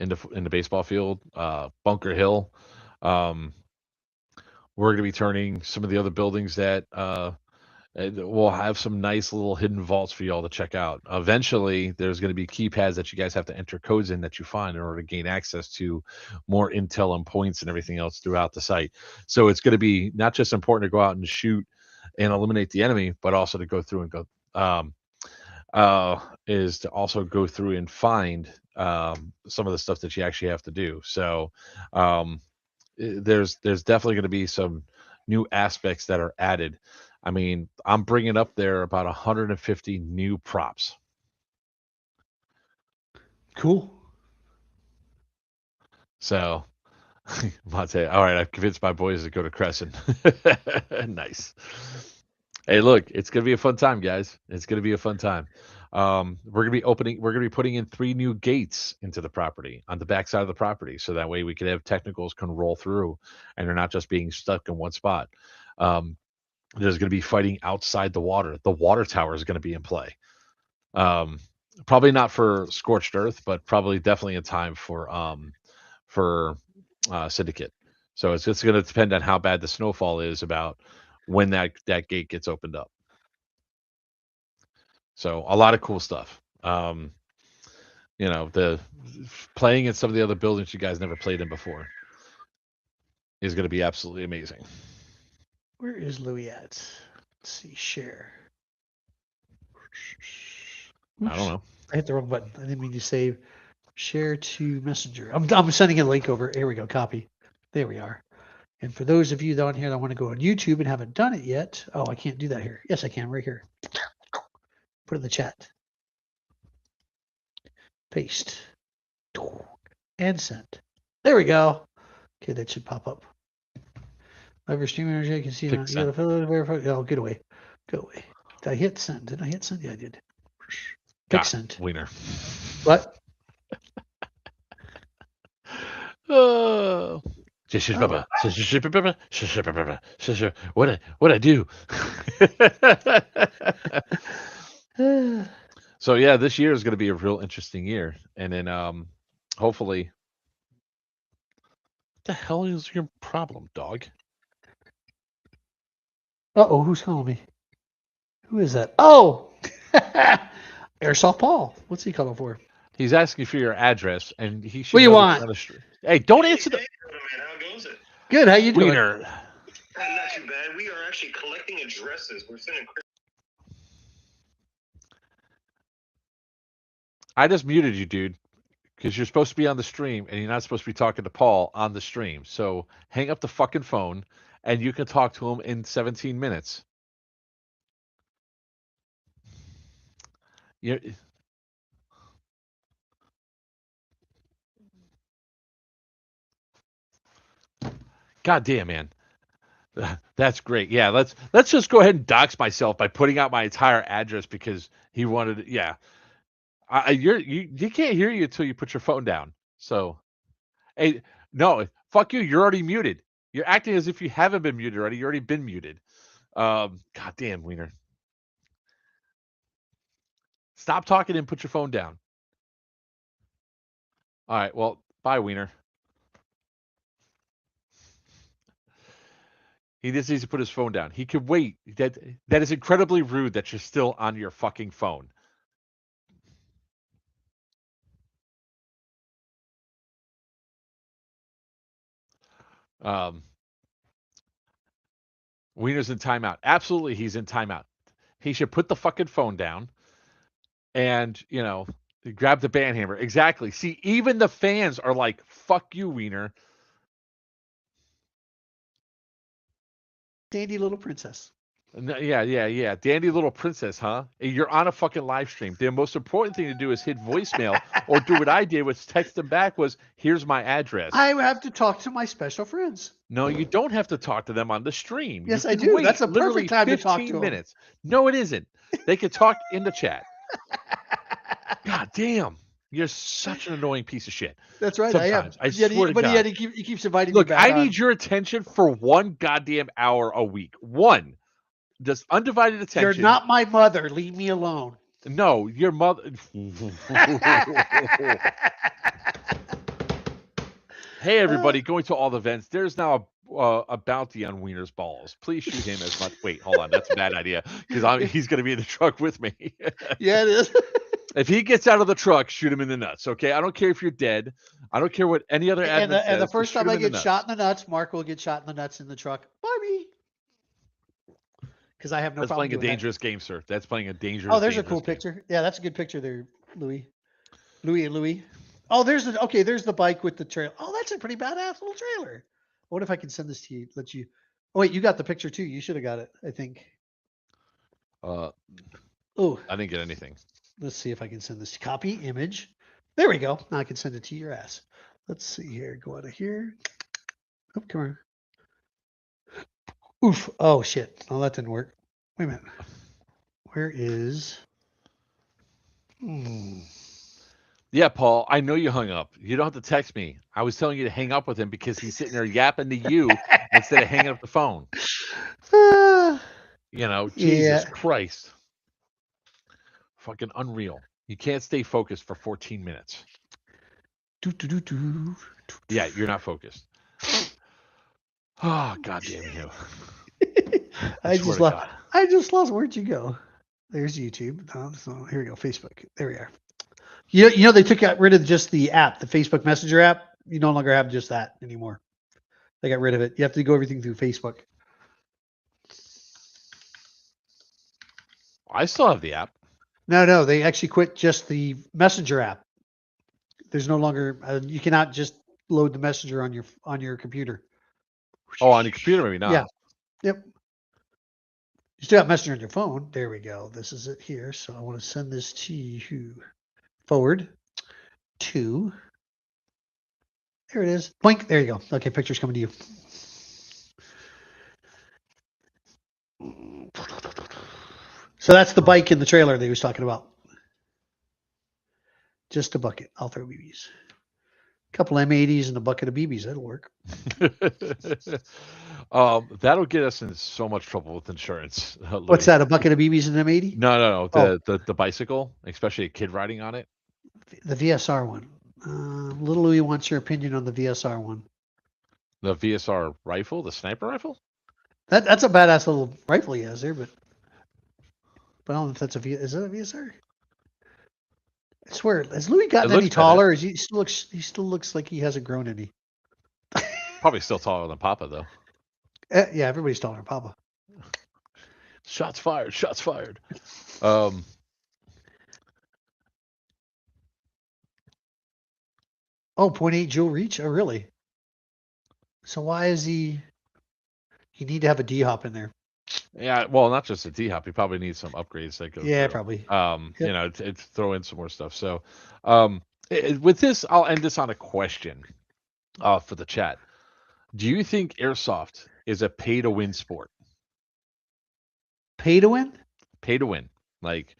in the baseball field, Bunker Hill. Um, we're going to be turning some of the other buildings that we'll have some nice little hidden vaults for y'all to check out. Eventually, there's going to be keypads that you guys have to enter codes in that you find in order to gain access to more intel and points and everything else throughout the site. So it's going to be not just important to go out and shoot and eliminate the enemy, but also to go through and go. is to also go through and find some of the stuff that you actually have to do. So um, there's definitely going to be some new aspects that are added. I mean, I'm bringing up there about 150 new props. Cool. So Monte, all right, I've convinced my boys to go to Crescent. Nice. Hey, look, it's gonna be a fun time, guys. It's gonna be a fun time. We're gonna be putting in 3 new gates into the property on the backside of the property, so that way we can have technicals can roll through, and they're not just being stuck in one spot. Um, there's gonna be fighting outside the water. The water tower is gonna be in play. Um, Probably not for Scorched Earth, but probably definitely in time for Syndicate. So it's just going to depend on how bad the snowfall is about when that gate gets opened up. So a lot of cool stuff. The playing in some of the other buildings you guys never played in before is going to be absolutely amazing. Where is Louis at? Let's see, share. Oops, I don't know. I hit the wrong button. I didn't mean to save. Share to Messenger. I'm sending a link over. Here we go. Copy. There we are. And for those of you down here that want to go on YouTube and haven't done it yet, oh, I can't do that here. Yes, I can right here. Put it in the chat. Paste. And send. There we go. Okay, that should pop up. Live stream energy. I can see it. You got to fill it. Verify. Oh, get away. Go away. Did I hit send? Did I hit send? Yeah, I did. Pick send. Wiener. What? Oh. What I do? So yeah, this year is going to be a real interesting year, and then hopefully. What the hell is your problem, dog? Uh-oh, who's calling me? Who is that? Oh, Airsoft Paul. What's he calling for? He's asking for your address, and he should. What do you want? Hey, don't answer the. How goes it? Good. How you doing? Wiener. Not too bad. We are actually collecting addresses. We're sending. I just muted you, dude, because you're supposed to be on the stream, and you're not supposed to be talking to Paul on the stream. So hang up the fucking phone, and you can talk to him in 17 minutes. You. God damn, man. That's great. Yeah, let's just go ahead and dox myself by putting out my entire address because he wanted it. Yeah. You can't hear you until you put your phone down. So, hey, no, fuck you. You're already muted. You're acting as if you haven't been muted already. You already been muted. God damn, Wiener. Stop talking and put your phone down. All right. Well, bye, Wiener. He just needs to put his phone down. He could wait. That is incredibly rude that you're still on your fucking phone. Wiener's in timeout. Absolutely, he's in timeout. He should put the fucking phone down and, grab the band hammer. Exactly. See, even the fans are like, fuck you, Wiener. Dandy little princess. Yeah. Dandy little princess, huh? You're on a fucking live stream. The most important thing to do is hit voicemail or do what I did, was text them back was, here's my address. I have to talk to my special friends. No, you don't have to talk to them on the stream. Yes, I do. That's a perfect time to talk to them. Minutes. No, it isn't. They can talk in the chat. God damn. You're such an annoying piece of shit. That's right. Sometimes. I swear to God. Yet he keeps inviting Look, me back. I need your attention for 1 goddamn hour a week. 1. Just undivided attention. You're not my mother. Leave me alone. No, your mother. Hey, everybody, going to all the events. There's now a bounty on Wiener's balls. Please shoot him as much. Wait, hold on. That's a bad idea because he's going to be in the truck with me. Yeah, it is. If he gets out of the truck, shoot him in the nuts. Okay, I don't care if you're dead. I don't care what any other admin says. And the first time I get shot in the nuts, Mark will get shot in the nuts in the truck. Barbie. because I have no That's problem playing a doing that. dangerous game, sir. That's playing a dangerous. Oh, there's a dangerous cool game. picture. Yeah, that's a good picture there, Louis. Louis. Oh, there's the bike with the trail. Oh, that's a pretty badass little trailer. What if I can send this to you? Let you. Oh wait, you got the picture too. You should have got it. I think. Oh, I didn't get anything. Let's see if I can send this. Copy image. There we go. Now I can send it to your ass. Let's see here. Go out of here. Oh, come on. Oof. Oh shit. Oh, that didn't work. Wait a minute. Where is? Yeah, Paul, I know you hung up. You don't have to text me. I was telling you to hang up with him because he's sitting there yapping to you instead of hanging up the phone. Jesus Yeah. Christ. Fucking unreal. You can't stay focused for 14 minutes. Yeah, you're not focused. Oh, goddamn you. I swear just to lost. God. I just lost. Where'd you go? There's YouTube. Oh, so here we go. Facebook. There we are. You know they took rid of just the app, the Facebook Messenger app. You no longer have just that anymore. They got rid of it. You have to go everything through Facebook. I still have the app. No, they actually quit just the Messenger app. There's no longer. You cannot just load the Messenger on your computer. Oh, on your computer, maybe not. Yeah. Yep. You still have Messenger on your phone. There we go. This is it here. So I want to send this to you. Forward to. There it is. Blink. There you go. Okay, picture's coming to you. So that's the bike in the trailer that he was talking about. Just a bucket. I'll throw BBs. A couple M80s and a bucket of BBs. That'll work. That'll get us in so much trouble with insurance. What's that? A bucket of BBs and an M80? No. Oh. The bicycle, especially a kid riding on it. The VSR one. Little Louie wants your opinion on the VSR one. The VSR rifle, the sniper rifle. That's a badass little rifle he has there, but I don't know if that's is that a VSR? I swear, has Louis gotten any taller? Or he still looks like he hasn't grown any. Probably still taller than Papa though. Yeah, everybody's taller than Papa. Shots fired. Shots fired. Oh, 0.8 joule reach? Oh, really? So why is he need to have a D-hop in there? Yeah, well, not just a D-hop. He probably needs some upgrades that go Yeah, through. probably. Yep. To throw in some more stuff. So with this, I'll end this on a question for the chat. Do you think airsoft is a pay-to-win sport? Pay to win? Pay to win. Like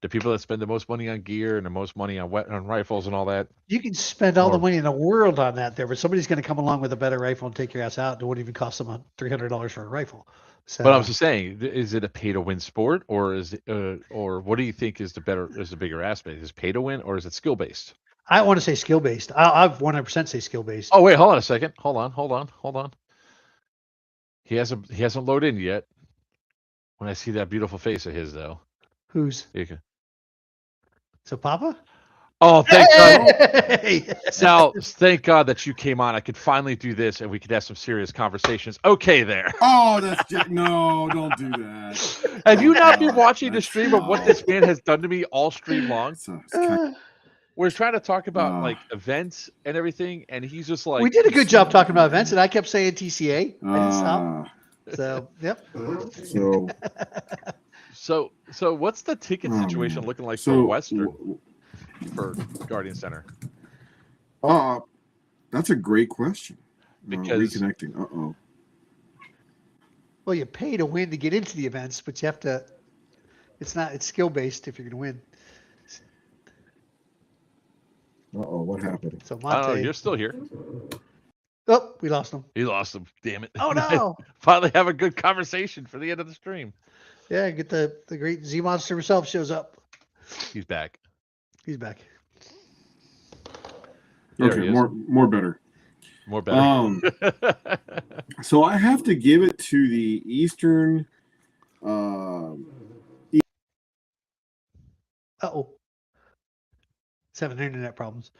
the people that spend the most money on gear and the most money on rifles and all that. You can spend all the money in the world on that there, but somebody's going to come along with a better rifle and take your ass out. It won't even cost them $300 for a rifle. So, but I'm just saying, is it a pay-to-win sport, or is it, or what do you think is the bigger aspect? Is it pay-to-win, or is it skill-based? I want to say skill-based. I'll 100% say skill-based. Oh wait, hold on a second. Hold on. He hasn't loaded in yet. When I see that beautiful face of his, though. Who's? So Papa? Oh, thank God. Sal, thank God that you came on. I could finally do this and we could have some serious conversations. Okay, there. Oh, no, don't do that. Have you not been watching the stream of what this man has done to me all stream long? We're trying to talk about like events and everything, and he's just like, we did a good job talking about events, and I kept saying TCA. I didn't stop. So, yep. So what's the ticket situation looking like for Western for Guardian Center? That's a great question. Because reconnecting. Well, you pay to win to get into the events, but you have to. It's skill based if you're going to win. What happened? So Monte, I don't know, you're still here. Oh, we lost him. He lost him. Damn it. Oh no! Finally have a good conversation for the end of the stream. Yeah, get the great Z Monster himself shows up. He's back. He's back. Okay, more better. More better. So I have to give it to the Eastern. He's having internet problems.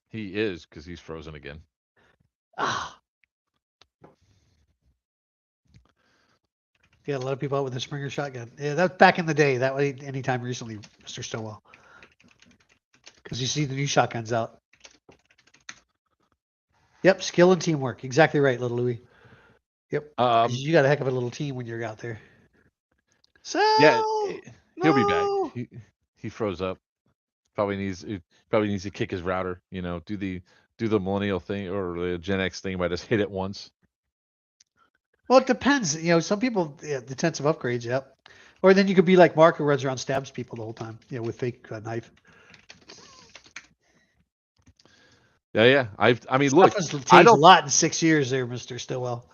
He is, because he's frozen again. Yeah, a lot of people out with a Springer shotgun. Yeah, that's back in the day. That way, anytime recently, Mr. Stowell. Because you see the new shotguns out. Yep, skill and teamwork. Exactly right, little Louie. Yep. 'Cause you got a heck of a little team when you're out there. So Yeah, he'll be back. no. He froze up. He probably needs to kick his router. You know, do the millennial thing or the Gen X thing by just hit it once. Well, it depends. You know, some people the intensive upgrades. Yep. Or then you could be like Mark, who runs around stabs people the whole time. You know, with fake knife. Yeah. I mean, Stuff look, has I changed a don't. lot in 6 years, there, Mister Stillwell.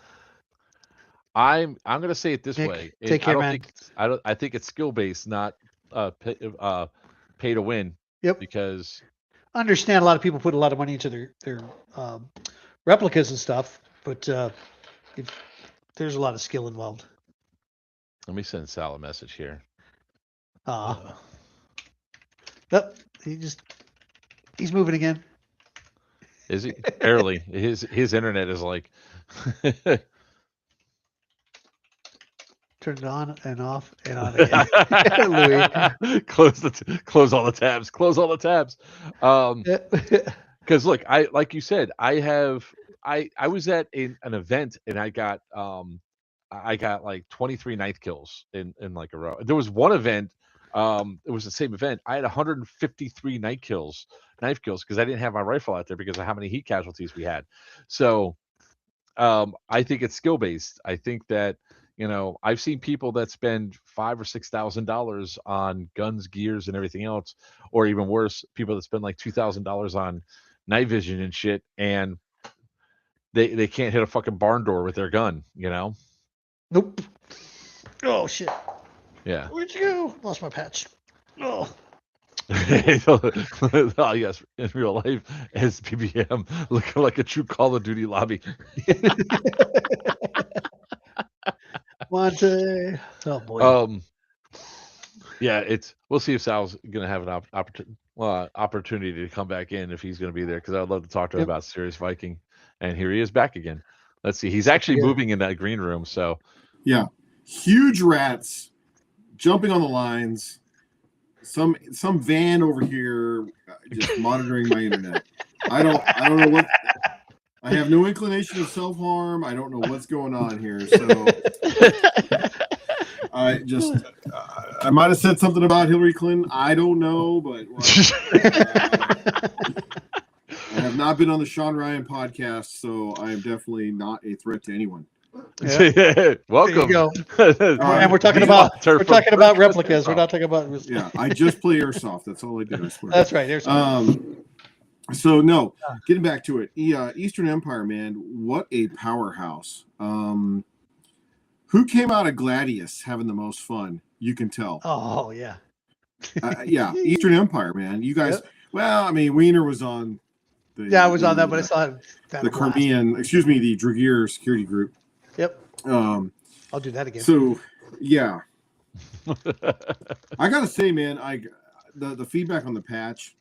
I'm gonna say it this Nick, way. take care, man. I think it's skill based, not pay to win. Yep. Because Understand a lot of people put a lot of money into their replicas and stuff, but if there's a lot of skill involved. let me send Sal a message here. Yep. He's moving again. Is he barely? His internet is like. Turn it on and off and on again. Louis. Close all the tabs. Close all the tabs. Because look, I like you said, I was at an event and I got like 23 knife kills in like a row. There was one event, it was the same event. I had 153 knife kills because I didn't have my rifle out there because of how many heat casualties we had. So I think it's skill based. I think that I've seen people that spend $5,000 or $6,000 on guns, gears, and everything else, or even worse, people that spend like $2,000 on night vision and shit, and they can't hit a fucking barn door with their gun. Nope. Oh shit. Yeah. Where'd you go? Lost my patch. Oh. Oh yes, in real life, as PBM looking like a true Call of Duty lobby. Monte. Oh boy. Yeah, we'll see if Sal's gonna have an opportunity to come back in if he's gonna be there because I'd love to talk to him about Serious Viking, and here he is back again. Let's see, he's actually moving in that green room. So yeah, huge rats jumping on the lines. Some van over here just monitoring my internet. I don't know what. I have no inclination of self-harm. I don't know what's going on here. So I might have said something about Hillary Clinton. I don't know, but I have not been on the Sean Ryan podcast, so I am definitely not a threat to anyone. Yeah. Welcome. There you go. And we're talking about replicas. We're not talking about. Yeah, I just play airsoft. That's all I do. I swear. That's right. Airsoft. So no, getting back to it, Eastern Empire, man, what a powerhouse. Who came out of Gladius having the most fun? You can tell. Oh yeah. Yeah, Eastern Empire, man. You guys. Yep. Well, I mean, Wiener was on. I was on that, but I saw the Crimean. The Dragier security group. Yep. I'll do that again. So, yeah. I gotta say, man, the feedback on the patch.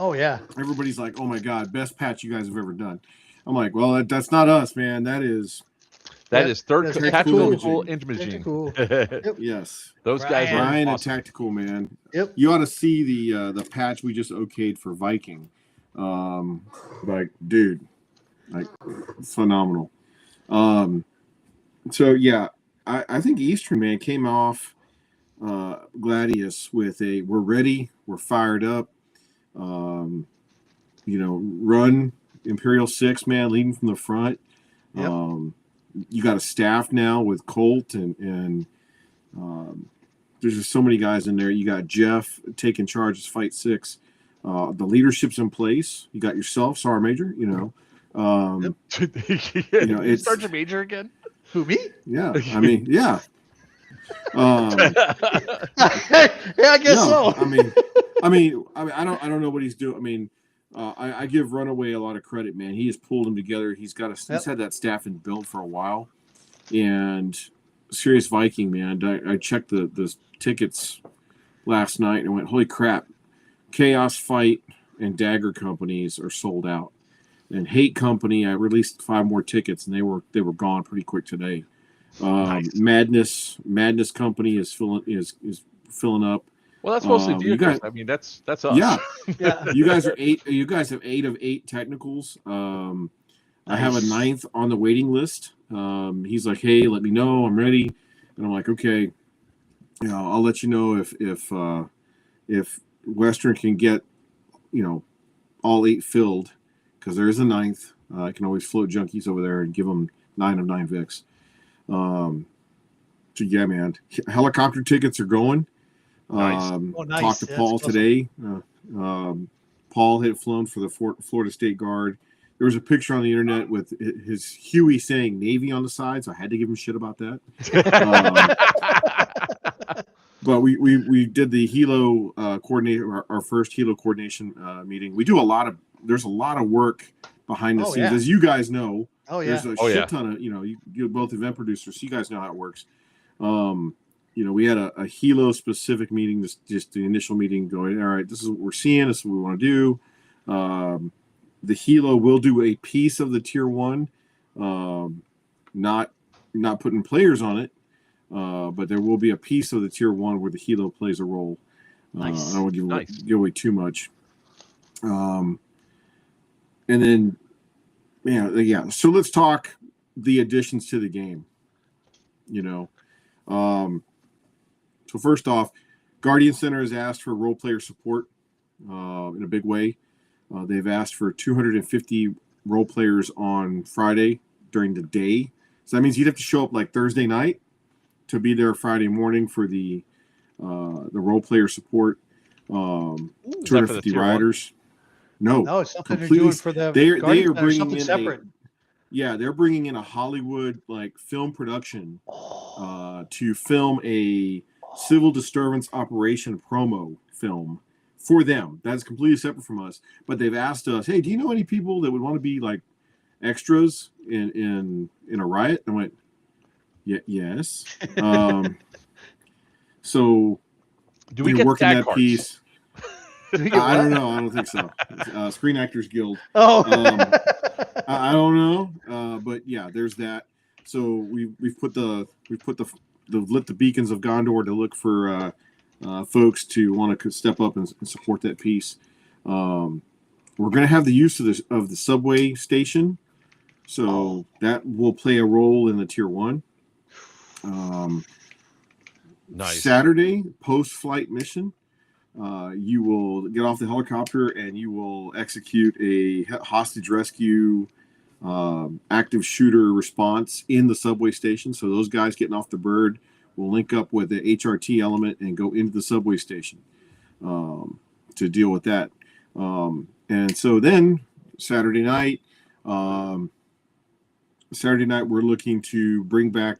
Oh yeah. Everybody's like, "Oh my god, best patch you guys have ever done." I'm like, "Well, that's not us, man. That is third tactical imaging." Yep. Yes. Those guys are Ryan awesome. and Tactical, man. Yep. You ought to see the patch we just okayed for Viking. Like, dude, like phenomenal. So yeah, I think Eastern, man, came off Gladius with we're ready, we're fired up. Run Imperial 6, man, leading from the front. Yep. You got a staff now with Colt and there's just so many guys in there. You got Jeff taking charge as Fight 6. The leadership's in place. You got yourself, Sergeant Major, it's Sergeant Major again. Who, me? Yeah, I mean, yeah. Yeah, I guess so. I mean, I don't know what he's doing. I mean, I give Runaway a lot of credit, man. He has pulled him together. He's had that staff in build for a while, and Serious Viking, man. I checked the tickets last night and went, holy crap! Chaos Fight and Dagger companies are sold out, and Hate Company, I released 5 more tickets, and they were gone pretty quick today. Nice. Madness Company is filling up. Well, that's mostly You vehicles. guys- I mean, that's us. Yeah, Yeah. you guys are 8. You guys have 8 of 8 technicals. I have a Nice. 9th on the waiting list. He's like, hey, let me know, I'm ready, and I'm like, okay, I'll let you know if Western can get all 8 filled, because there is a 9th. I can always float junkies over there and give them 9 of 9 Vicks. So yeah, man, helicopter tickets are going. Nice. Oh, nice. Talked to That's Paul awesome. today. Paul had flown for the Florida State Guard. There was a picture on the internet with his Huey saying Navy on the side, so I had to give him shit about that. But we did the helo coordinator, our first helo coordination meeting. We do there's a lot of work behind the scenes, yeah. as you guys know. Oh yeah. There's a Oh, shit yeah. ton of you're both event producers, so you guys know how it works. We had a helo specific meeting, just the initial meeting, going, all right, this is what we're seeing, this is what we want to do. The helo will do a piece of the tier 1, not putting players on it, but there will be a piece of the tier 1 where the helo plays a role. Nice. I don't want to Nice. give away too much. And then, yeah. So let's talk the additions to the game. So first off, Guardian Center has asked for role player support in a big way. They've asked for 250 role players on Friday during the day. So that means you'd have to show up like Thursday night to be there Friday morning for the role player support. Is that for the 250 tier 1? riders. No, No, it's something they're completely. doing for the They Guardian are Center, bringing something in separate. they're bringing in a Hollywood film production to film a civil disturbance operation promo film for them. That's completely separate from us. But they've asked us, hey, do you know any people that would want to be like extras in a riot? I went, yes. So Do we you're get working tag that cards? piece. Do we get I don't what? know. I don't think so. Screen Actors Guild. Oh. I don't know, but yeah, there's that. So we've lit the beacons of Gondor to look for folks to want to step up and support that piece. We're going to have the use of the subway station, so that will play a role in the tier 1. Nice. Saturday post-flight mission. You will get off the helicopter and you will execute a hostage rescue active shooter response in the subway station. So those guys getting off the bird will link up with the HRT element and go into the subway station to deal with that. And so then Saturday night, we're looking to bring back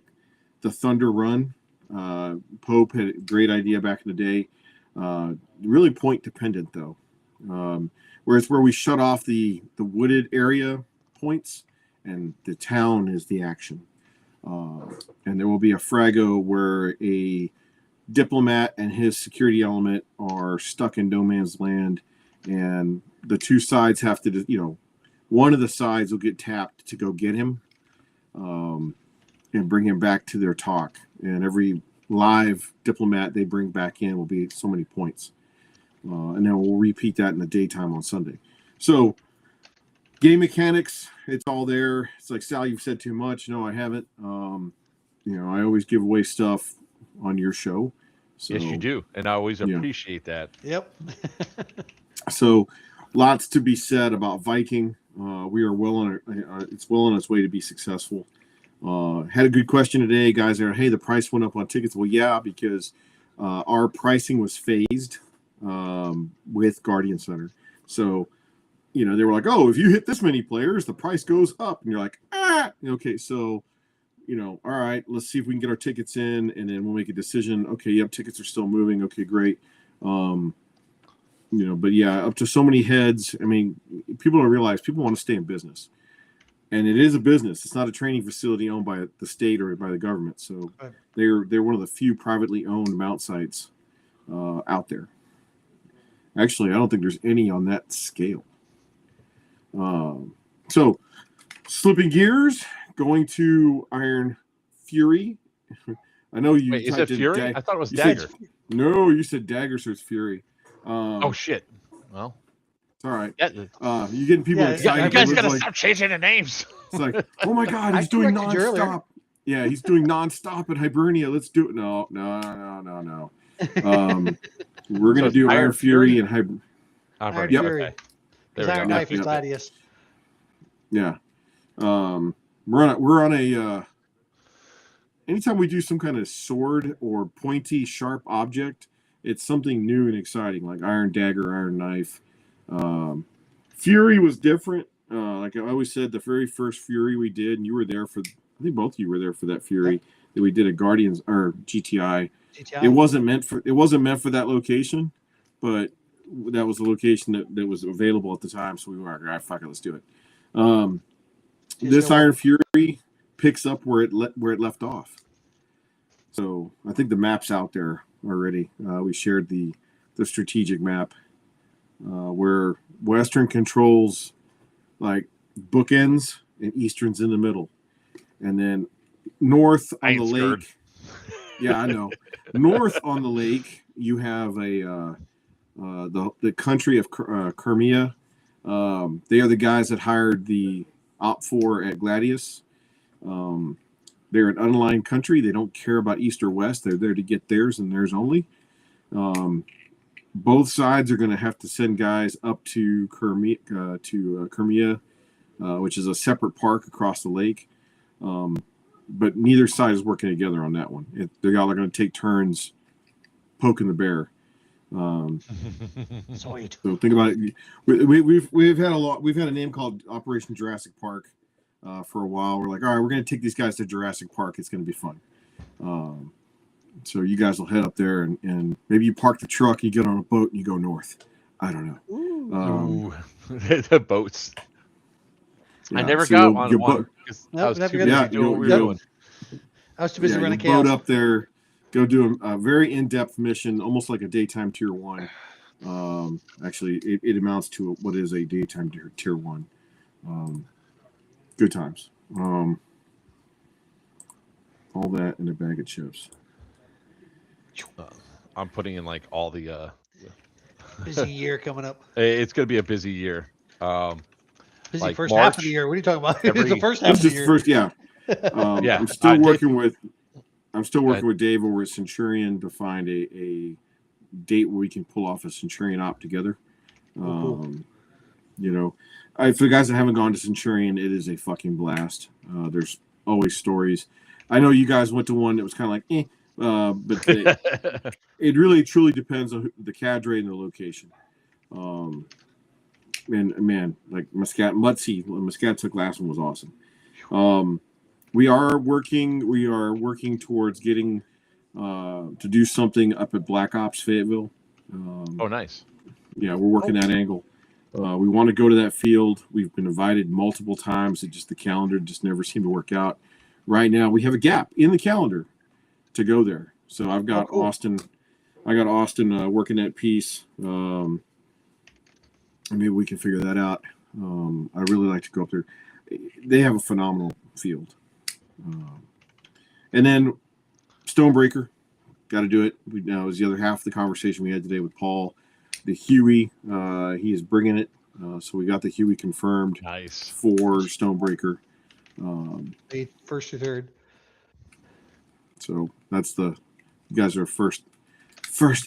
the Thunder Run. Pope had a great idea back in the day. Really point dependent though, whereas where we shut off the wooded area points and the town is the action, and there will be a frago where a diplomat and his security element are stuck in no man's land, and the two sides have to, one of the sides will get tapped to go get him and bring him back to their talk, and every live diplomat they bring back in will be so many points, and then we'll repeat that in the daytime on Sunday. So game mechanics, it's all there. It's like, Sal, you've said too much. No, I haven't. I always give away stuff on your show. So, Yes, you do, and I always appreciate that. Yep. So lots to be said about Viking. We are it's well on its way to be successful. Had a good question today, guys. Hey, the price went up on tickets. Well, yeah, because our pricing was phased with Guardian Center. So, they were like, oh, if you hit this many players, the price goes up. And you're like, okay, so, all right, let's see if we can get our tickets in, and then we'll make a decision. Okay, yep, tickets are still moving. Okay, great. But yeah, up to so many heads. I mean, people don't realize people want to stay in business. And it is a business. It's not a training facility owned by the state or by the government. So Right. they're one of the few privately owned mount sites out there. Actually, I don't think there's any on that scale. So slipping gears, going to Iron Fury. I know you Wait, is it typed in Fury? I thought it was you said- Dagger. No, you said Dagger, so it's Fury. Oh shit. Well, it's all right. yeah, You're getting people Yeah, excited. you guys It's gotta like, stop changing the names. it's like, oh my god, I he's doing corrected you earlier. nonstop. Yeah, he's doing nonstop at Hibernia. Let's do it. No. We're gonna it's do Iron Iron Fury Fury? and Hibernia. Iron Yep. Fury. Okay. His There we Iron go. Knife is Yep. Gladius. Yeah. We're on a anytime we do some kind of sword or pointy, sharp object, it's something new and exciting, like Iron Dagger, Iron Knife. Fury was different. Like I always said, the very first Fury we did, and you were there for, I think both of you were there for that Fury that we did at Guardians or GTI. It wasn't meant for that location, but that was the location that was available at the time. So we were like, all right, fuck it, let's do it. This Iron Fury picks up where it left off. So I think the map's out there already. We shared the strategic map where Western controls like bookends and Eastern's in the middle, and then north on the lake. Yeah, I know. North on the lake, you have the country of Crimea. They are the guys that hired the Op4 at Gladius. They're an unaligned country. They don't care about East or West. They're there to get theirs and theirs only. Both sides are going to have to send guys up to Crimea, which is a separate park across the lake. But neither side is working together on that one. They're all going to take turns poking the bear. Sweet. So think about it. We've had a lot. We've had a name called Operation Jurassic Park for a while. We're like, all right, we're going to take these guys to Jurassic Park. It's going to be fun. So you guys will head up there and maybe you park the truck, you get on a boat, and you go north. I don't know. Ooh. The boats. Yeah, I never so got you'll- on you'll one. boat- Because Nope, I was never too got busy it. doing what we were You'll- doing. I was too busy running you boat chaos. up there, go do a very in-depth mission, almost like a daytime tier 1. Actually, it amounts to what is a daytime tier 1. Good times. All that in a bag of chips. I'm putting in like all the. Busy year coming up. It's going to be a busy year. Busy like first half of March, the year. What are you talking about? every- It's the first half This of is the year. first, yeah. Yeah, I'm still Dave- working with Dave over at Centurion to find a date where we can pull off a Centurion op together. Cool. You know, for the guys that haven't gone to Centurion, it is a fucking blast. There's always stories. I know you guys went to one that was kind of like, but it really truly depends on the cadre and the location. And man, like Muscat took last one was awesome. We are working towards getting to do something up at Black Ops Fayetteville. Oh, nice. Yeah, we're working that angle. We want to go to that field. We've been invited multiple times. The calendar just never seemed to work out. Right now, we have a gap in the calendar to go there. So I've got cool. Austin. I got Austin working that piece. Maybe we can figure that out. I really like to go up there. They have a phenomenal field. And then Stonebreaker, got to do it. That was the other half of the conversation we had today with Paul. The Huey, he is bringing it. So we got the Huey confirmed Nice. for Stonebreaker. May 1st or 3rd. So that's you guys are first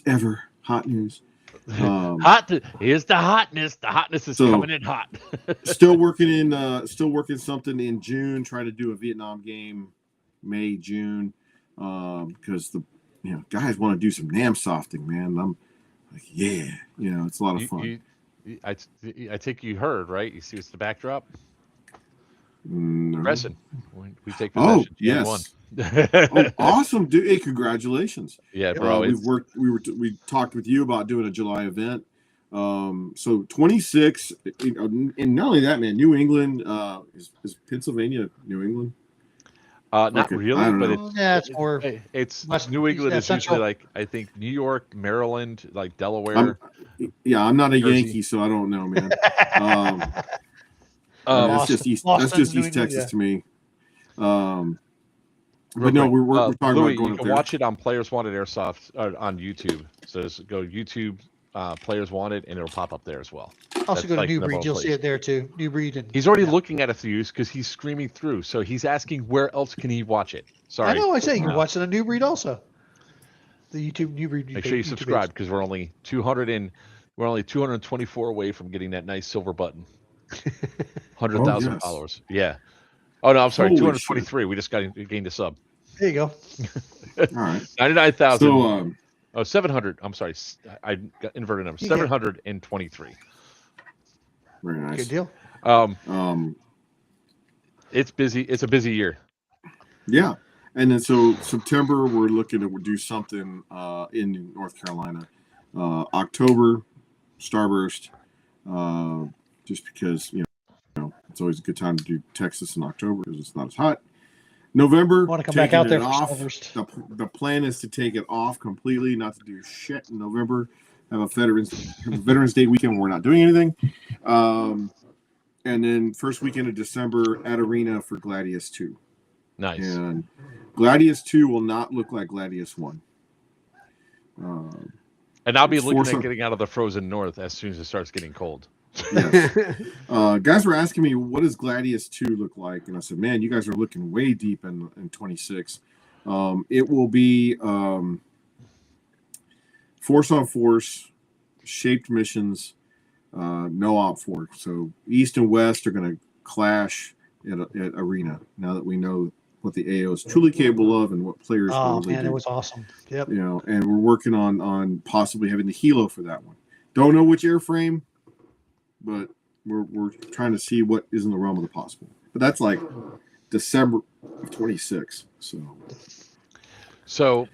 ever hot news. Here's the hotness. The hotness is So- coming in hot. still working something in June, trying to do a Vietnam game, May, June, because guys want to do some NAM softing, man. I'm like, yeah, it's a lot of fun. I think you heard, right? You see what's the backdrop? No. Crescent. We take Oh, possession. yes. 2-1. Oh, awesome, dude! Hey, congratulations. Yeah, bro. We talked with you about doing a July event. So 26, and not only that, man. New England is Pennsylvania, New England. Not Okay, really, I don't but know. Yeah, it's more. it's West- New England is Central. usually like I think New York, Maryland, like Delaware. I'm not a Jersey. Yankee, so I don't know, man. That's Boston- just East. Boston, That's just New East England, Texas yeah. to me. But no, we're talking Louis, about going you up can there. watch it on Players Wanted Airsoft on YouTube. So just go YouTube Players Wanted, and it'll pop up there as well. Also That's go to like New the Breed. number You'll one see place. it there too. New Breed. And He's already looking at it through because he's screaming through. So he's asking where else can he watch it. Sorry. I know. I say you can watch it on New Breed also. The YouTube New Breed. Make sure you YouTube subscribe page. because we're only 224 away from getting that nice silver button. 100,000 yes. followers. Yeah. Oh no, I'm sorry. Holy 223. We just gained a sub. There you go. All right. 99,000. So 700. I'm sorry. I got inverted numbers. You get- 723. very nice. Good deal. It's busy. It's a busy year. Yeah. And then so September we're looking to do something in North Carolina. October, Starburst, just because you know it's always a good time to do Texas in October because it's not as hot. November, Want to come back out there for off. Starburst. The plan is to take it off completely, not to do shit in November. Have a Veterans Day weekend where we're not doing anything. And then first weekend of December at Arena for Gladius 2. Nice. And Gladius 2 will not look like Gladius 1. And I'll be it's looking for at getting out of the frozen north as soon as it starts getting cold. Yes. Guys were asking me, what does Gladius 2 look like? And I said, man, you guys are looking way deep in 26. It will be force on force, shaped missions, no op force. So East and West are going to clash at Arena now that we know what the AO is truly capable of and what players Oh really man, do. it was awesome. Yep. You know, and we're working on possibly having the helo for that one. Don't know which airframe, but we're trying to see what is in the realm of the possible. But that's like December of 26. So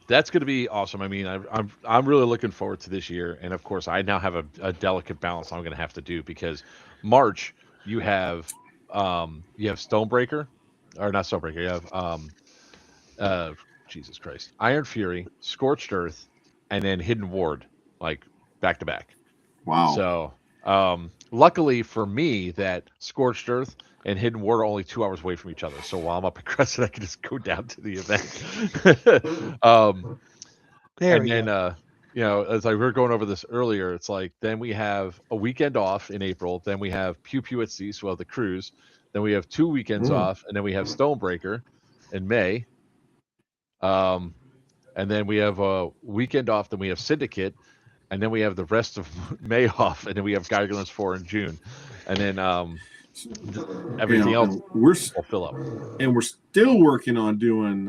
that's going to be awesome. I mean, I'm really looking forward to this year, and of course, I now have a delicate balance I'm going to have to do because March you have Stonebreaker, or not Stonebreaker. You have Jesus Christ, Iron Fury, Scorched Earth, and then Hidden Ward, like back to back. Wow. So luckily for me, that Scorched Earth and Hidden Ward are only 2 hours away from each other. So while I'm up at Crescent, I can just go down to the event. There and then, as we were going over this earlier, it's like then we have a weekend off in April. Then we have Pew Pew at Sea, so we'll have the cruise. Then we have 2 weekends off, and then we have Stonebreaker in May. And then we have a weekend off. Then we have Syndicate, and then we have the rest of May off, and then we have Gargulance 4 in June, and then everything else will fill up. And we're still working on doing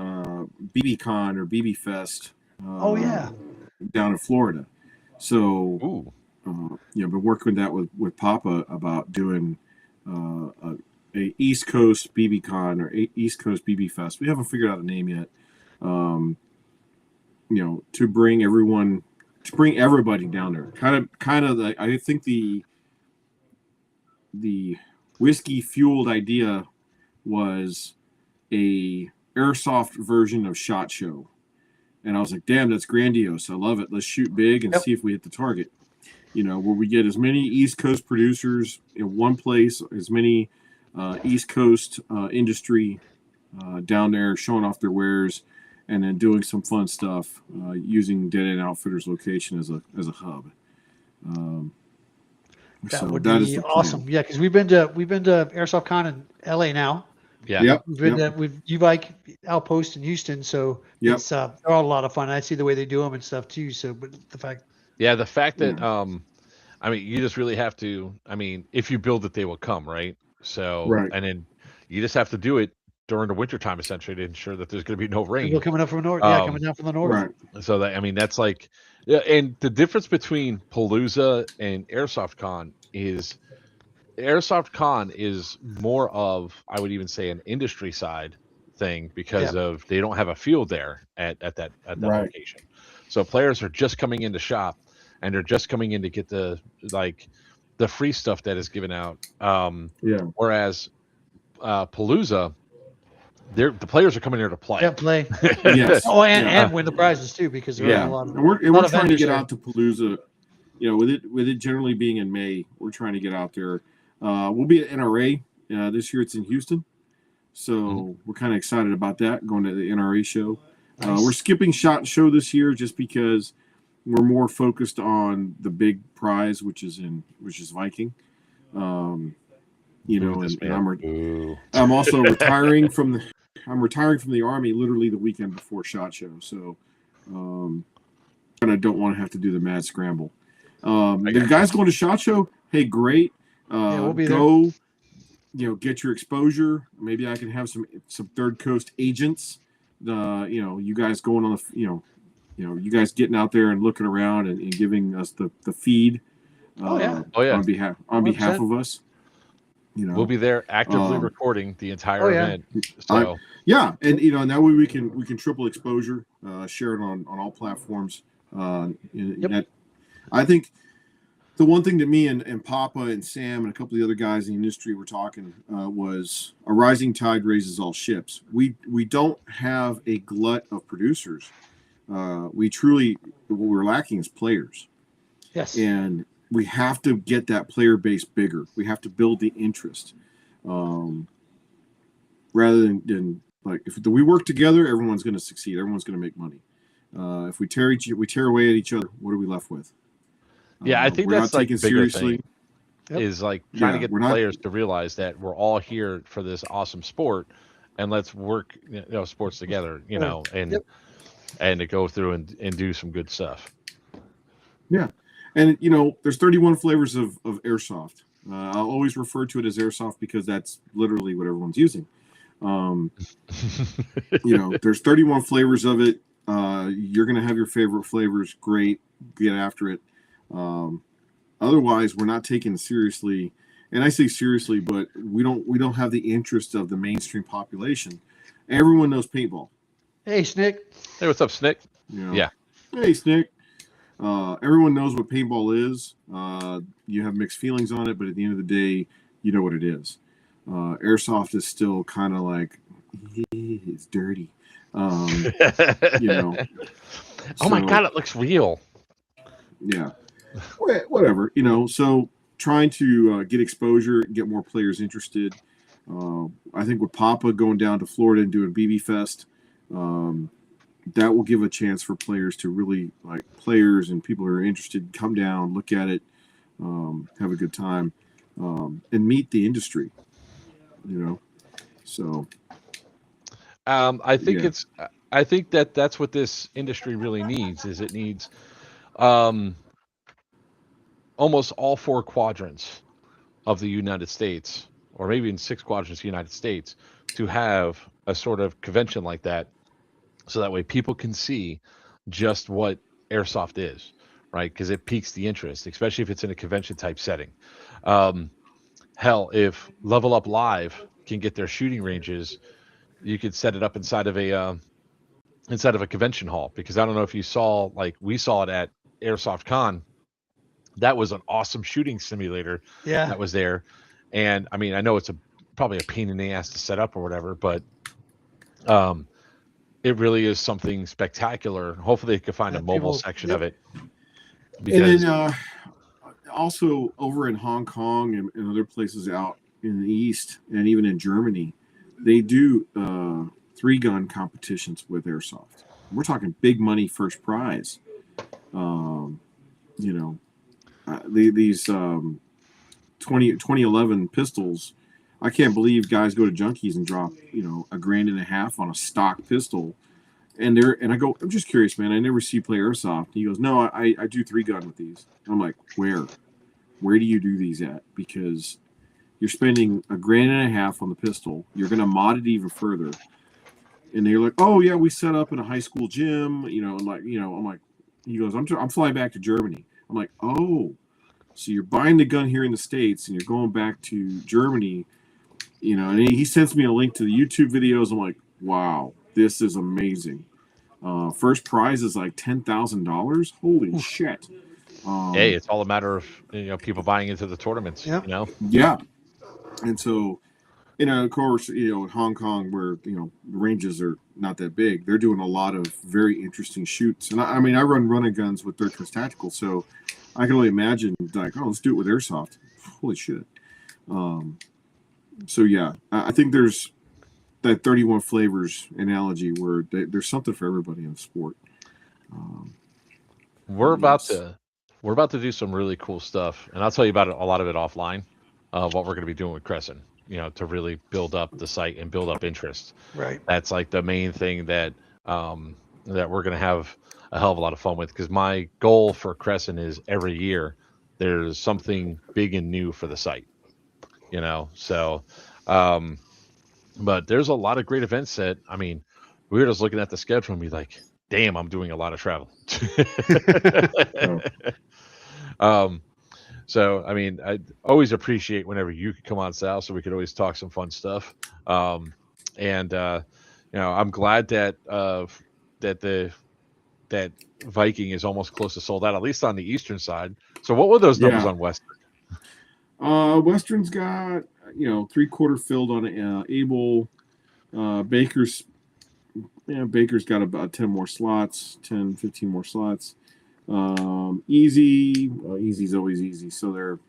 BBCon or BB Fest. Down in Florida. So been working that with Papa about doing a East Coast BBCon or East Coast BB Fest. We haven't figured out a name yet. To bring everybody down there. Kind of I think the whiskey fueled idea was a airsoft version of SHOT Show. And I was like, damn, that's grandiose. I love it. Let's shoot big and see if we hit the target. Where we get as many East Coast producers in one place, as many East Coast industry down there showing off their wares, and then doing some fun stuff using Dead End Outfitters location as a hub. That would be awesome. Yeah, because we've been to Airsoft Con in LA now. Yeah. Yep. We've been to UVike Outpost in Houston, so it's they're all a lot of fun. I see the way they do them and stuff too. So, but the fact that you just really have to. I mean, if you build it, they will come, right? So, and then you just have to do it during the wintertime, essentially, to ensure that there's going to be no rain. People coming up from the north, coming down from the north. Right. So that's like, and the difference between Palooza and Airsoft Con is. Airsoft Con is more of, I would even say, an industry side thing because of they don't have a field there at that location. So players are just coming in to shop, and they're just coming in to get the free stuff that is given out. Whereas Palooza, the players are coming here to play. Yeah, play. Yes. And win the prizes too, because there are a lot of. And we're trying to get out to Palooza. With it generally being in May, we're trying to get out there. We'll be at NRA this year. It's in Houston. So we're kind of excited about that, going to the NRA show. Nice. We're skipping SHOT Show this year just because we're more focused on the big prize, which is Viking. You know, and I'm also retiring from the Army literally the weekend before SHOT Show. So I don't want to have to do the mad scramble. The guys going to SHOT Show, hey, great. We'll be go, there. you know, get your exposure. Maybe I can have some Third Coast agents. You know, you guys going on the, you guys getting out there and looking around and giving us the feed. On behalf of us. You know, we'll be there actively recording the entire event. So and and that way we can triple exposure, share it on all platforms. I think the one thing that me and Papa and Sam and a couple of the other guys in the industry were talking was a rising tide raises all ships. We don't have a glut of producers. What we're lacking is players. Yes. And we have to get that player base bigger. We have to build the interest, rather than like if we work together, everyone's going to succeed. Everyone's going to make money. If we tear away at each other, what are we left with? I think we're that's not like taken bigger seriously. Thing is like trying to get the players to realize that we're all here for this awesome sport, and let's work sports together. And to go through and do some good stuff. Yeah. And, there's 31 flavors of airsoft. I'll always refer to it as airsoft because that's literally what everyone's using. There's 31 flavors of it. You're going to have your favorite flavors. Great. Get after it. Otherwise, we're not taken seriously. And I say seriously, but we don't have the interest of the mainstream population. Everyone knows paintball. Hey, Snick. Hey, what's up, Snick? Yeah. Hey, Snick. Everyone knows what paintball is. You have mixed feelings on it, but at the end of the day, you know what it is. Airsoft is still kind of like, it's dirty. Oh my God, it looks real. Yeah. Whatever, so trying to get exposure, get more players interested. I think with Papa going down to Florida and doing BB Fest, that will give a chance for players to really players and people who are interested, come down, look at it, have a good time, and meet the industry, so. I think I think that's what this industry really needs is it needs, almost all 4 quadrants of the United States, or maybe in 6 quadrants of the United States, to have a sort of convention like that. So that way people can see just what airsoft is, right? Because it piques the interest, especially if it's in a convention type setting. Hell, if Level Up Live can get their shooting ranges, you could set it up inside of a convention hall. Because I don't know if you saw, we saw it at Airsoft Con. That was an awesome shooting simulator that was there. And I mean, I know it's probably a pain in the ass to set up or whatever, but it really is something spectacular. Hopefully, they can find a mobile section of it. Because... And then also over in Hong Kong and other places out in the East and even in Germany, they do 3-gun competitions with airsoft. We're talking big money first prize. These 2011 pistols. I can't believe guys go to Junkies and drop, $1,500 on a stock pistol. And I go, I'm just curious, man. I never see you play airsoft. He goes, no, I do 3-gun with these. I'm like, where do you do these at? Because you're spending $1,500 on the pistol. You're going to mod it even further. And they're like, oh yeah, we set up in a high school gym, I'm like, he goes, I'm flying back to Germany. I'm like, oh, so you're buying the gun here in the States and you're going back to Germany, and he sends me a link to the YouTube videos. I'm like, wow, this is amazing. First prize is like $10,000. Holy shit. Hey, it's all a matter of, people buying into the tournaments, Yeah. And so, of course, in Hong Kong where, the ranges are not that big, they're doing a lot of very interesting shoots. And I run running guns with Third Coast Tactical, so I can only imagine let's do it with airsoft. Holy shit. So yeah, I think there's that 31 flavors analogy where there's something for everybody in the sport. We're about Yes. to do some really cool stuff, and I'll tell you about it, a lot of it offline. What we're going to be doing with Crescent, to really build up the site and build up interest. Right. That's like the main thing that that we're going to have a hell of a lot of fun with. Because my goal for Crescent is every year there's something big and new for the site. So, um, but there's a lot of great events that we were just looking at the schedule and be like, damn, I'm doing a lot of travel. Oh. So, I always appreciate whenever you could come on, Sal, so we could always talk some fun stuff. And I'm glad that that Viking is almost close to sold out, at least on the Eastern side. So, what were those numbers Yeah. on Western? Western's got 3/4 filled on Able. Baker's got about 10 more slots, 10, 15 more slots. Easy's always easy, so they're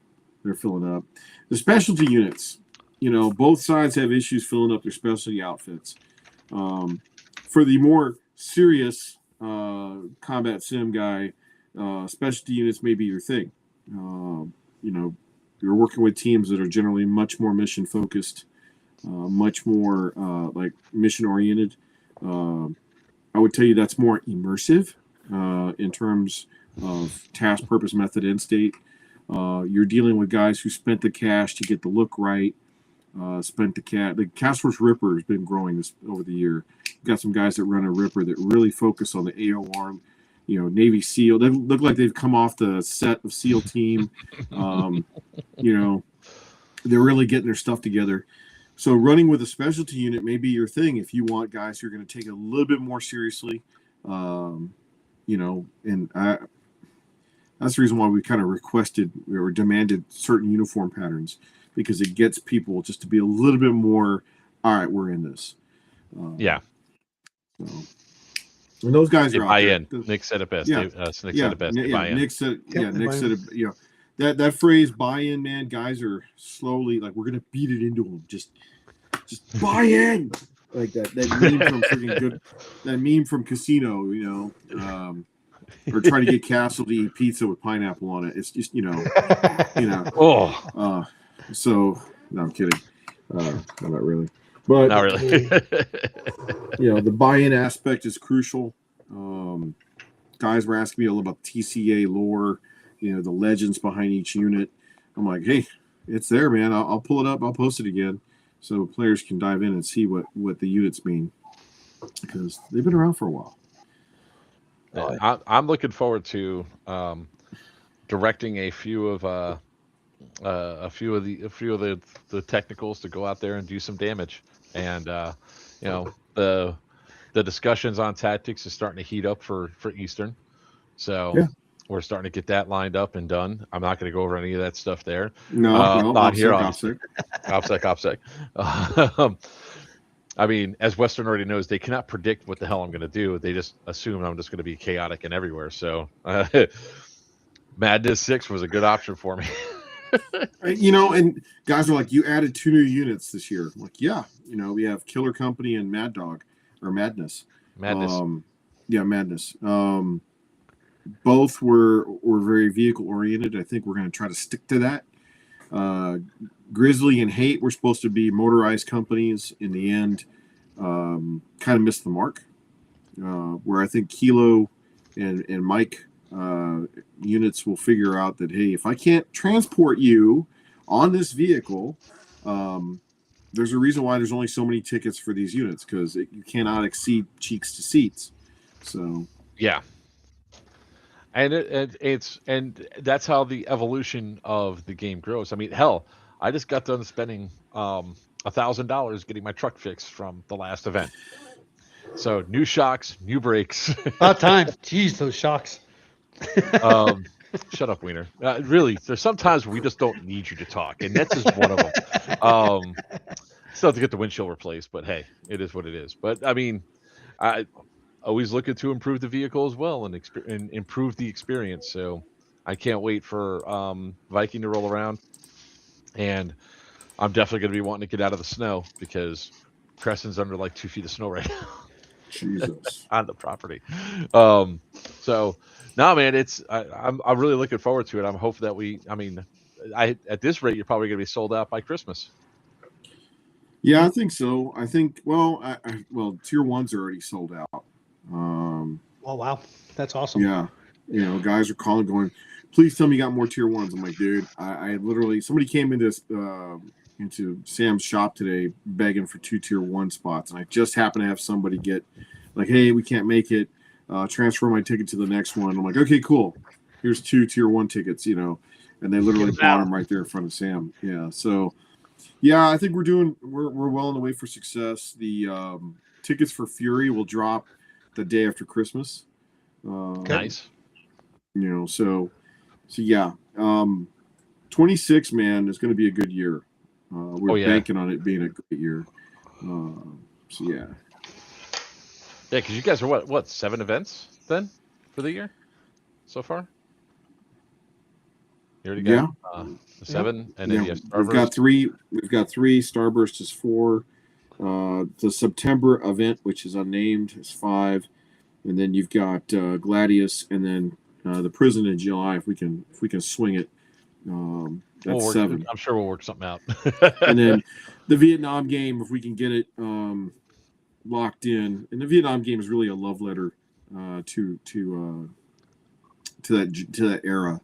filling up. The specialty units, both sides have issues filling up their specialty outfits. For the more serious combat sim guy, specialty units may be your thing. You're working with teams that are generally much more mission focused, much more like mission oriented. I would tell you that's more immersive in terms of task, purpose, method, end state. You're dealing with guys who spent the cash to get the look right. The Task Force Ripper has been growing over the year. You've got some guys that run a Ripper that really focus on the AOR. Navy SEAL. They look like they've come off the set of SEAL Team. They're really getting their stuff together. So running with a specialty unit may be your thing if you want guys who are going to take it a little bit more seriously. That's the reason why we kind of requested or demanded certain uniform patterns, because it gets people just to be a little bit more, all right, we're in this. Yeah. So, and those guys They are out buy there. in. Nick said it best. Yeah. Nick said it best. They buy in. Nick said, Yep, they Nick buy said in. it. That phrase "buy in," man. Guys are slowly like, we're gonna beat it into them. Just buy in, like that meme from freaking good. That meme from Casino, or try to get Castle to eat pizza with pineapple on it. It's just Oh, So no, I'm kidding. Not really, but not really. the buy-in aspect is crucial. Guys were asking me a little about TCA lore, the legends behind each unit. I'm like, hey, it's there, man. I'll pull it up. I'll post it again so players can dive in and see what the units mean, because they've been around for a while. I'm looking forward to directing a few of the technicals to go out there and do some damage, and the discussions on tactics is starting to heat up for Eastern, so Yeah. we're starting to get that lined up and done. I'm not going to go over any of that stuff there. No, not here, OPSEC. obviously. OPSEC. As Western already knows, they cannot predict what the hell I'm going to do. They just assume I'm just going to be chaotic and everywhere. So Madness 6 was a good option for me. And guys are like, you added 2 new units this year. I'm like, yeah, we have Killer Company and Mad Dog or Madness. Madness. Both were very vehicle oriented. I think we're going to try to stick to that. Grizzly and Hate were supposed to be motorized companies. In the end, kind of missed the mark. Where I think Kilo and Mike units will figure out that, hey, if I can't transport you on this vehicle, there's a reason why there's only so many tickets for these units, because you cannot exceed cheeks to seats. So yeah. And it's that's how the evolution of the game grows. Hell, I just got done spending $1,000 getting my truck fixed from the last event. So new shocks, new brakes. About time. Jeez, those shocks. Shut up, Wiener. Really, there's sometimes we just don't need you to talk, and that's just one of them. Still have to get the windshield replaced, but hey, it is what it is. But I always looking to improve the vehicle as well and improve the experience. So I can't wait for Viking to roll around, and I'm definitely going to be wanting to get out of the snow, because Creston's under like 2 feet of snow right now Jesus. on the property. So no, man, I'm really looking forward to it. I'm hoping that at this rate, you're probably going to be sold out by Christmas. Yeah, I think so. I think well, tier ones are already sold out. Oh wow, that's awesome. Yeah, guys are calling, going, "Please tell me you got more tier ones." I'm like, dude, I literally somebody came into Sam's shop today begging for 2 tier 1 spots, and I just happened to have somebody get like, "Hey, we can't make it. Transfer my ticket to the next one." I'm like, "Okay, cool. Here's 2 tier 1 tickets," and they literally bought them right there in front of Sam. Yeah, so yeah, I think we're well on the way for success. The tickets for Fury will drop the day after Christmas. Nice. So yeah. 26, man, is going to be a good year. We're banking on it being a great year. So yeah. Yeah, because you guys are what 7 events then for the year so far? You already got 7, and then you have Starburst. We've got 3. Starburst is 4. The September event, which is unnamed, is 5, and then you've got Gladius, and then the Prison in July. If we can swing it, that's 7. I'm sure we'll work something out. And then the Vietnam game, if we can get it locked in. And the Vietnam game is really a love letter to that era.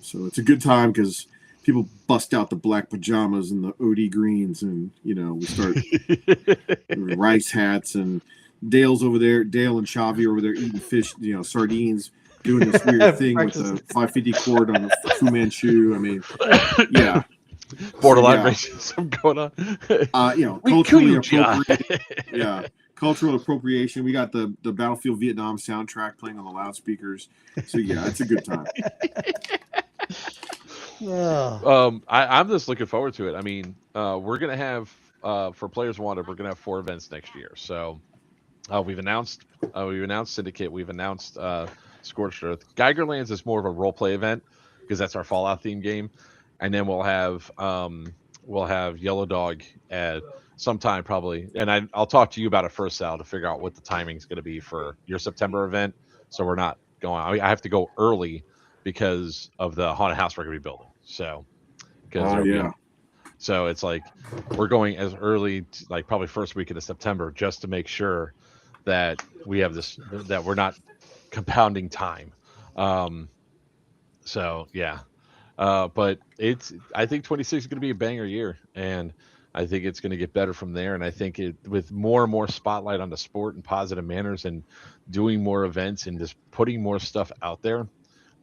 So it's a good time because people bust out the black pajamas and the OD greens, and we start rice hats, and Dale and Chavi over there eating fish, sardines, doing this weird thing with the 550 cord on the Fu Manchu. I mean, yeah. Borderline racism going on. Culturally appropriate. Yeah. Cultural appropriation. We got the Battlefield Vietnam soundtrack playing on the loudspeakers. So yeah, it's a good time. I'm just looking forward to it. I mean, we're gonna have for Players Wanted, we're gonna have 4 events next year. So we've announced Syndicate, we've announced Scorched Earth. Geigerlands is more of a role play event because that's our Fallout theme game, and then we'll have Yellow Dog at sometime probably, and I'll talk to you about it first, Sal, to figure out what the timing is going to be for your September event. So we're not going. I have to go early because of the haunted house we're going to be building. So, so it's like we're going as early, like probably first week of September, just to make sure that we have that we're not compounding time. So yeah, but I think 26 is going to be a banger year, and I think it's going to get better from there. And I think with more and more spotlight on the sport and positive manners, and doing more events and just putting more stuff out there,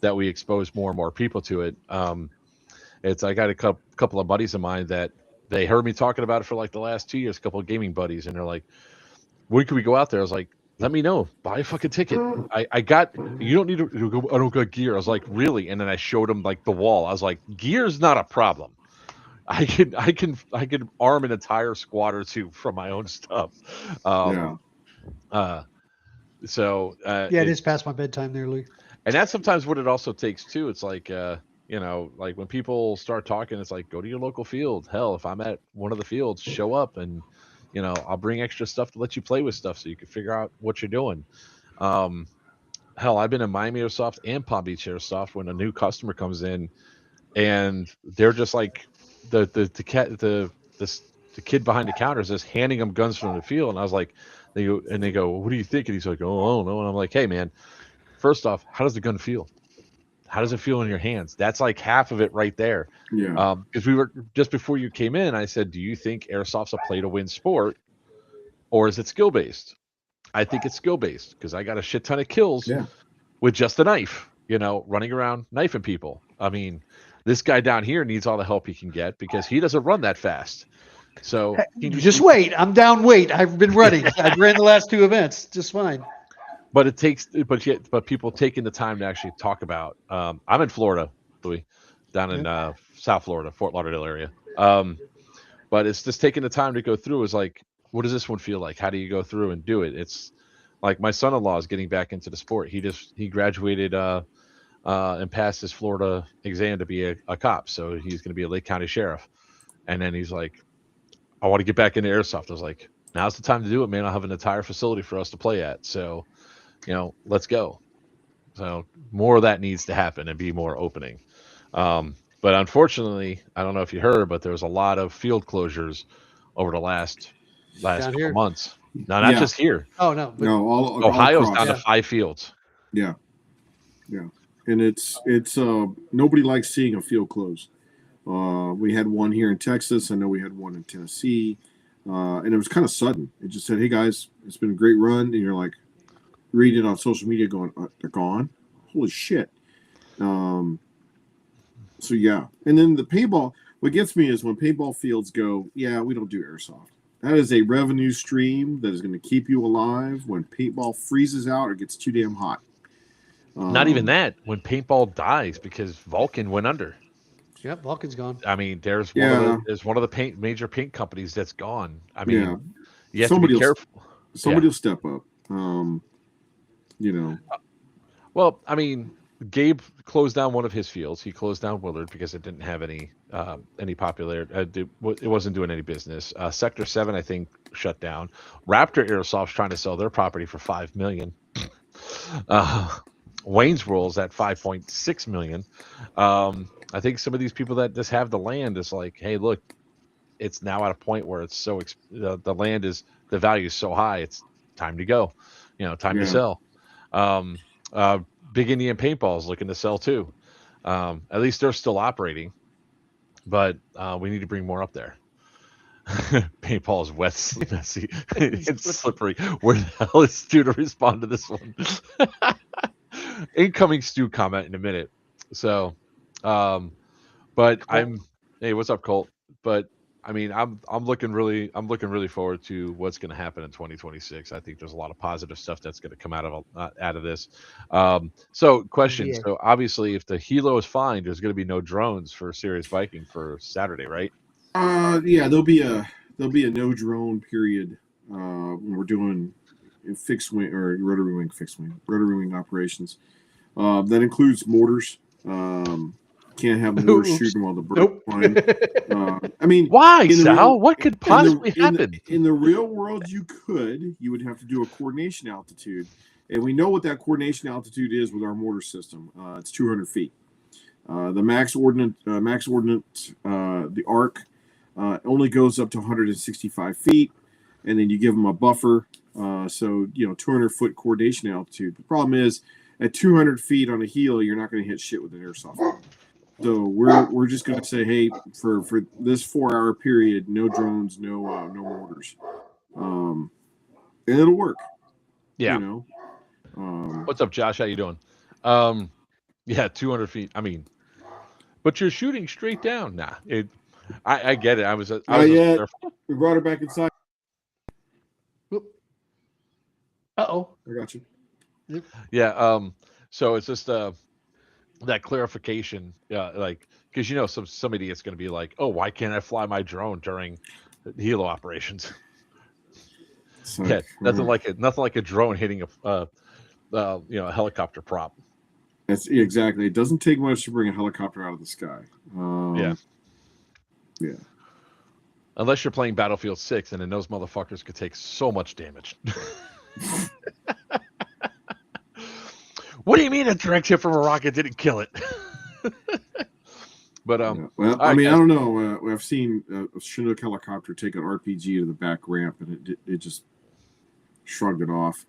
that we expose more and more people to it. I got a couple of buddies of mine that they heard me talking about it for like the last 2 years, a couple of gaming buddies, and they're like, when can we go out there? I was like, let me know. Buy a fucking ticket. You don't need to go. I don't got gear. I was like, really? And then I showed them like the wall. I was like, gear's not a problem. I can arm an entire squad or 2 from my own stuff. So it is past my bedtime there, Lou. And that's sometimes what it also takes too. It's like like when people start talking, it's like, go to your local field. Hell, if I'm at one of the fields, show up, and I'll bring extra stuff to let you play with stuff so you can figure out what you're doing. Hell, I've been in Miami Airsoft and Palm Beach Airsoft when a new customer comes in, and they're just like the kid behind the counter is just handing them guns from the field, and I was like, they go, what do you think? And he's like, oh, I don't know. And I'm like, hey man, first off, how does the gun feel? How does it feel in your hands? That's like half of it right there. Yeah. Because we were just before you came in, I said, do you think airsoft's a play to win sport, or is it skill based? I think it's skill based because I got a shit ton of kills with just a knife, running around knifing people. I mean, this guy down here needs all the help he can get because he doesn't run that fast. So just wait. I'm down weight. I've been running. I've ran the last 2 events just fine. But it takes, but people taking the time to actually talk about. I'm in Florida, Louis, down in South Florida, Fort Lauderdale area. But it's just taking the time to go through. Is like, what does this one feel like? How do you go through and do it? It's like my son-in-law is getting back into the sport. He graduated and passed his Florida exam to be a cop, so he's going to be a Lake County sheriff. And then he's like, I want to get back into airsoft. I was like, now's the time to do it, man. I'll have an entire facility for us to play at. So, let's go. So more of that needs to happen and be more opening. But unfortunately, I don't know if you heard, but there was a lot of field closures over the last Down couple here. months. No, not Yeah. just here. Oh no, but No, all Ohio's across. down to Yeah. 5 fields. Yeah, yeah, and it's nobody likes seeing a field close. We had one here in Texas. I know we had one in Tennessee, and it was kind of sudden. It just said, "Hey guys, it's been a great run," and you're like, reading it on social media, going, "They're gone! Holy shit!" So yeah, and then the paintball. What gets me is when paintball fields go, "Yeah, we don't do airsoft." That is a revenue stream that is going to keep you alive when paintball freezes out or gets too damn hot. Not even that. When paintball dies because Vulcan went under. yep, Vulcan's gone. I mean, there's Yeah. one of the major paint companies that's gone. I mean, Yeah, you have to be careful. somebody will step up. You know, Well, I mean, Gabe closed down one of his fields. He closed down Willard because it didn't have any popularity. It wasn't doing any business. Sector 7, I think, shut down. Raptor Airsoft's trying to sell their property for $5 million. Wayne's World's at $5.6 million. I think some of these people that just have the land is like, hey, look, it's now at a point where it's so the land is the value is so high, it's time to go. Time to Yeah. sell. Big Indian Paintball is looking to sell too. At least they're still operating, but we need to bring more up there. Paintball is wet, messy, it's slippery. Where the hell is Stu to respond to this one? Incoming Stu comment in a minute. So, but hey, what's up, Colt? But I mean, I'm looking really forward to what's going to happen in 2026. I think there's a lot of positive stuff that's going to come out of this. So, question. Yeah. So, obviously, if the helo is fine, there's going to be no drones for Serious Viking for Saturday, right? Yeah, there'll be a no drone period when we're doing fixed wing or rotary wing operations. That includes mortars. Can't have mortars shooting while the birds Nope. flying. I mean, Why, Sal? What could possibly happen? In the real world, you would have to do a coordination altitude, and we know what that coordination altitude is with our mortar system. It's 200 feet. The max ordnance, the arc only goes up to 165 feet, and then you give them a buffer. So 200-foot coordination altitude. The problem is at 200 feet on a helo, you're not going to hit shit with an airsoft. So we're just going to say, hey, for this 4-hour period, no drones, no mortars, and it'll work. Yeah. What's up, Josh? How you doing? Yeah, 200 feet. I mean, but you're shooting straight down. Nah, I get it. I was we brought her back inside. Uh-oh. I got you. Yeah. So it's just that clarification. Like, because some idiot's going to be like, oh, why can't I fly my drone during helo operations? Yeah, nothing like a drone hitting a helicopter prop. That's exactly. It doesn't take much to bring a helicopter out of the sky. Yeah. Yeah. Unless you're playing Battlefield 6, and then those motherfuckers could take so much damage. What do you mean a direct hit from a rocket didn't kill it? But well, I mean, guys. I don't know. I've seen a Chinook helicopter take an RPG to the back ramp, and it just shrugged it off.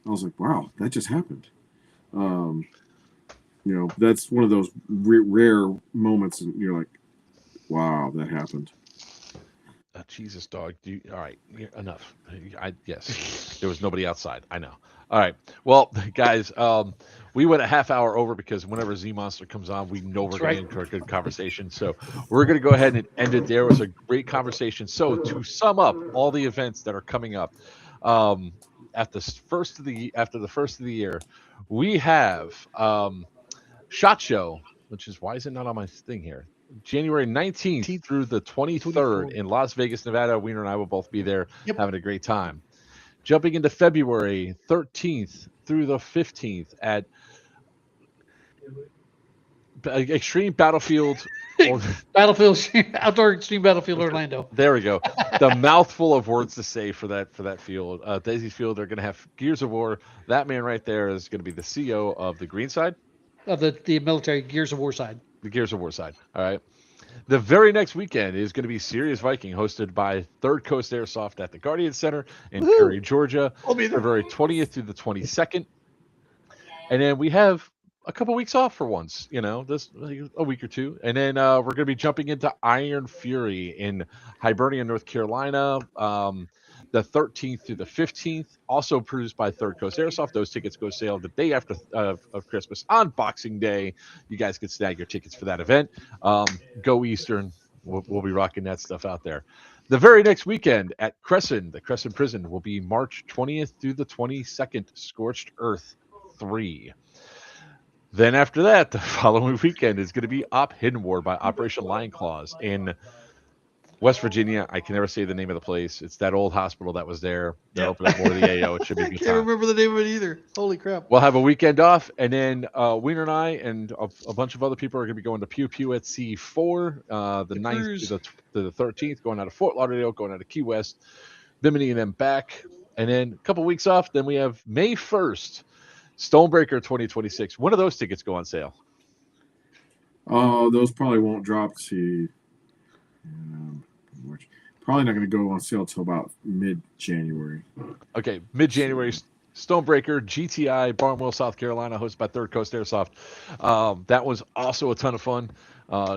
I was like, wow, that just happened. That's one of those rare moments, and you're like, wow, that happened. Jesus, dog. All right, enough. Yes, there was nobody outside. I know. All right. Well, guys, we went a half hour over because whenever Z Monster comes on, we know we're going to get into a good conversation. So we're going to go ahead and end it there. It was a great conversation. So to sum up all the events that are coming up, after the first of the year, we have SHOT Show, which is, why is it not on my thing here? January 19th through the 23rd in Las Vegas, Nevada. Wiener and I will both be there having a great time. Jumping into February 13th through the 15th at Extreme Battlefield. Battlefield Outdoor Extreme Battlefield Orlando. There we go. The mouthful of words to say for that field. Daisy Field. They're going to have Gears of War. That man right there is going to be the CEO of the green side. Of the military Gears of War side. The Gears of War side. All right. The very next weekend is going to be Serious Viking, hosted by Third Coast Airsoft at the Guardian Center in Perry, Georgia, February 20th through the 22nd. And then we have a couple weeks off for once, this a week or two. And then we're going to be jumping into Iron Fury in Hibernia, North Carolina, the 13th through the 15th, also produced by Third Coast Airsoft. Those tickets go sale the day after of Christmas on Boxing Day. You guys can snag your tickets for that event. Go Eastern. We'll be rocking that stuff out there. The very next weekend at Crescent, the Crescent Prison, will be March 20th through the 22nd, Scorched Earth 3. Then after that, the following weekend is going to be Op Hidden War by Operation Lion Claws in West Virginia. I can never say the name of the place. It's that old hospital that was there. They're opening up more of the AO. It should be a good time. I can't remember the name of it either. Holy crap. We'll have a weekend off, and then Wiener and I and a bunch of other people are going to be going to Pew Pew at C4, the 9th to the 13th, going out of Fort Lauderdale, going out of Key West, Bimini and then back. And then a couple weeks off, then we have May 1st, Stonebreaker 2026. When do those tickets go on sale? Oh, those probably won't drop. See, probably not going to go on sale till about mid-January. Okay, mid-January. Stonebreaker GTI, Barnwell, South Carolina, hosted by Third Coast Airsoft. That was also a ton of fun.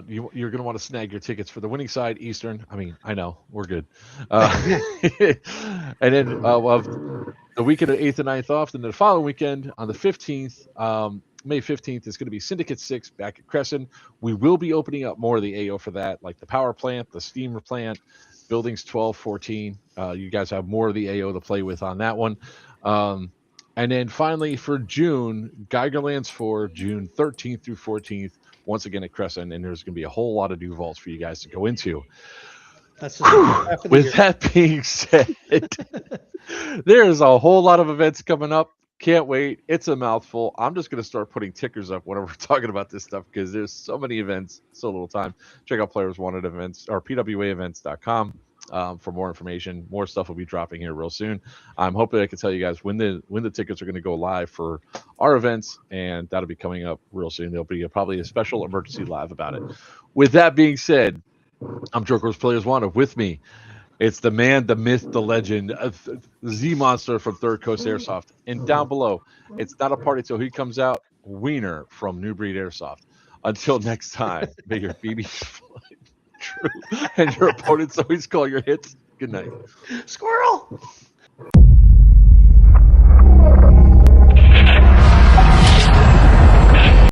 You're going to want to snag your tickets for the winning side, Eastern. I mean, I know we're good. And then we'll have the weekend of 8th and 9th off. Then the following weekend on the 15th, May 15th, is going to be Syndicate 6 back at Crescent. We will be opening up more of the AO for that, like the power plant, the steamer plant, buildings 12, 14. You guys have more of the AO to play with on that one. And then finally for June, Geigerlands 4, June 13th through 14th, once again at Crescent, and there's going to be a whole lot of new vaults for you guys to go into. That's with that being said, there's a whole lot of events coming up. Can't wait. It's a mouthful. I'm just going to start putting tickers up whenever we're talking about this stuff because there's so many events, so little time. Check out Players Wanted events or pwaevents.com. For more information. More stuff will be dropping here real soon. I'm hoping I can tell you guys when the tickets are going to go live for our events, and that'll be coming up real soon. There'll be probably a special emergency live about it. With that being said, I'm Joker's Players Wanted. With me, it's the man, the myth, the legend, Z Monster from Third Coast Airsoft. And down below, it's not a party till he comes out, Wiener from New Breed Airsoft. Until next time, may your BBs fly true and your opponents always call your hits. Good night. Squirrel!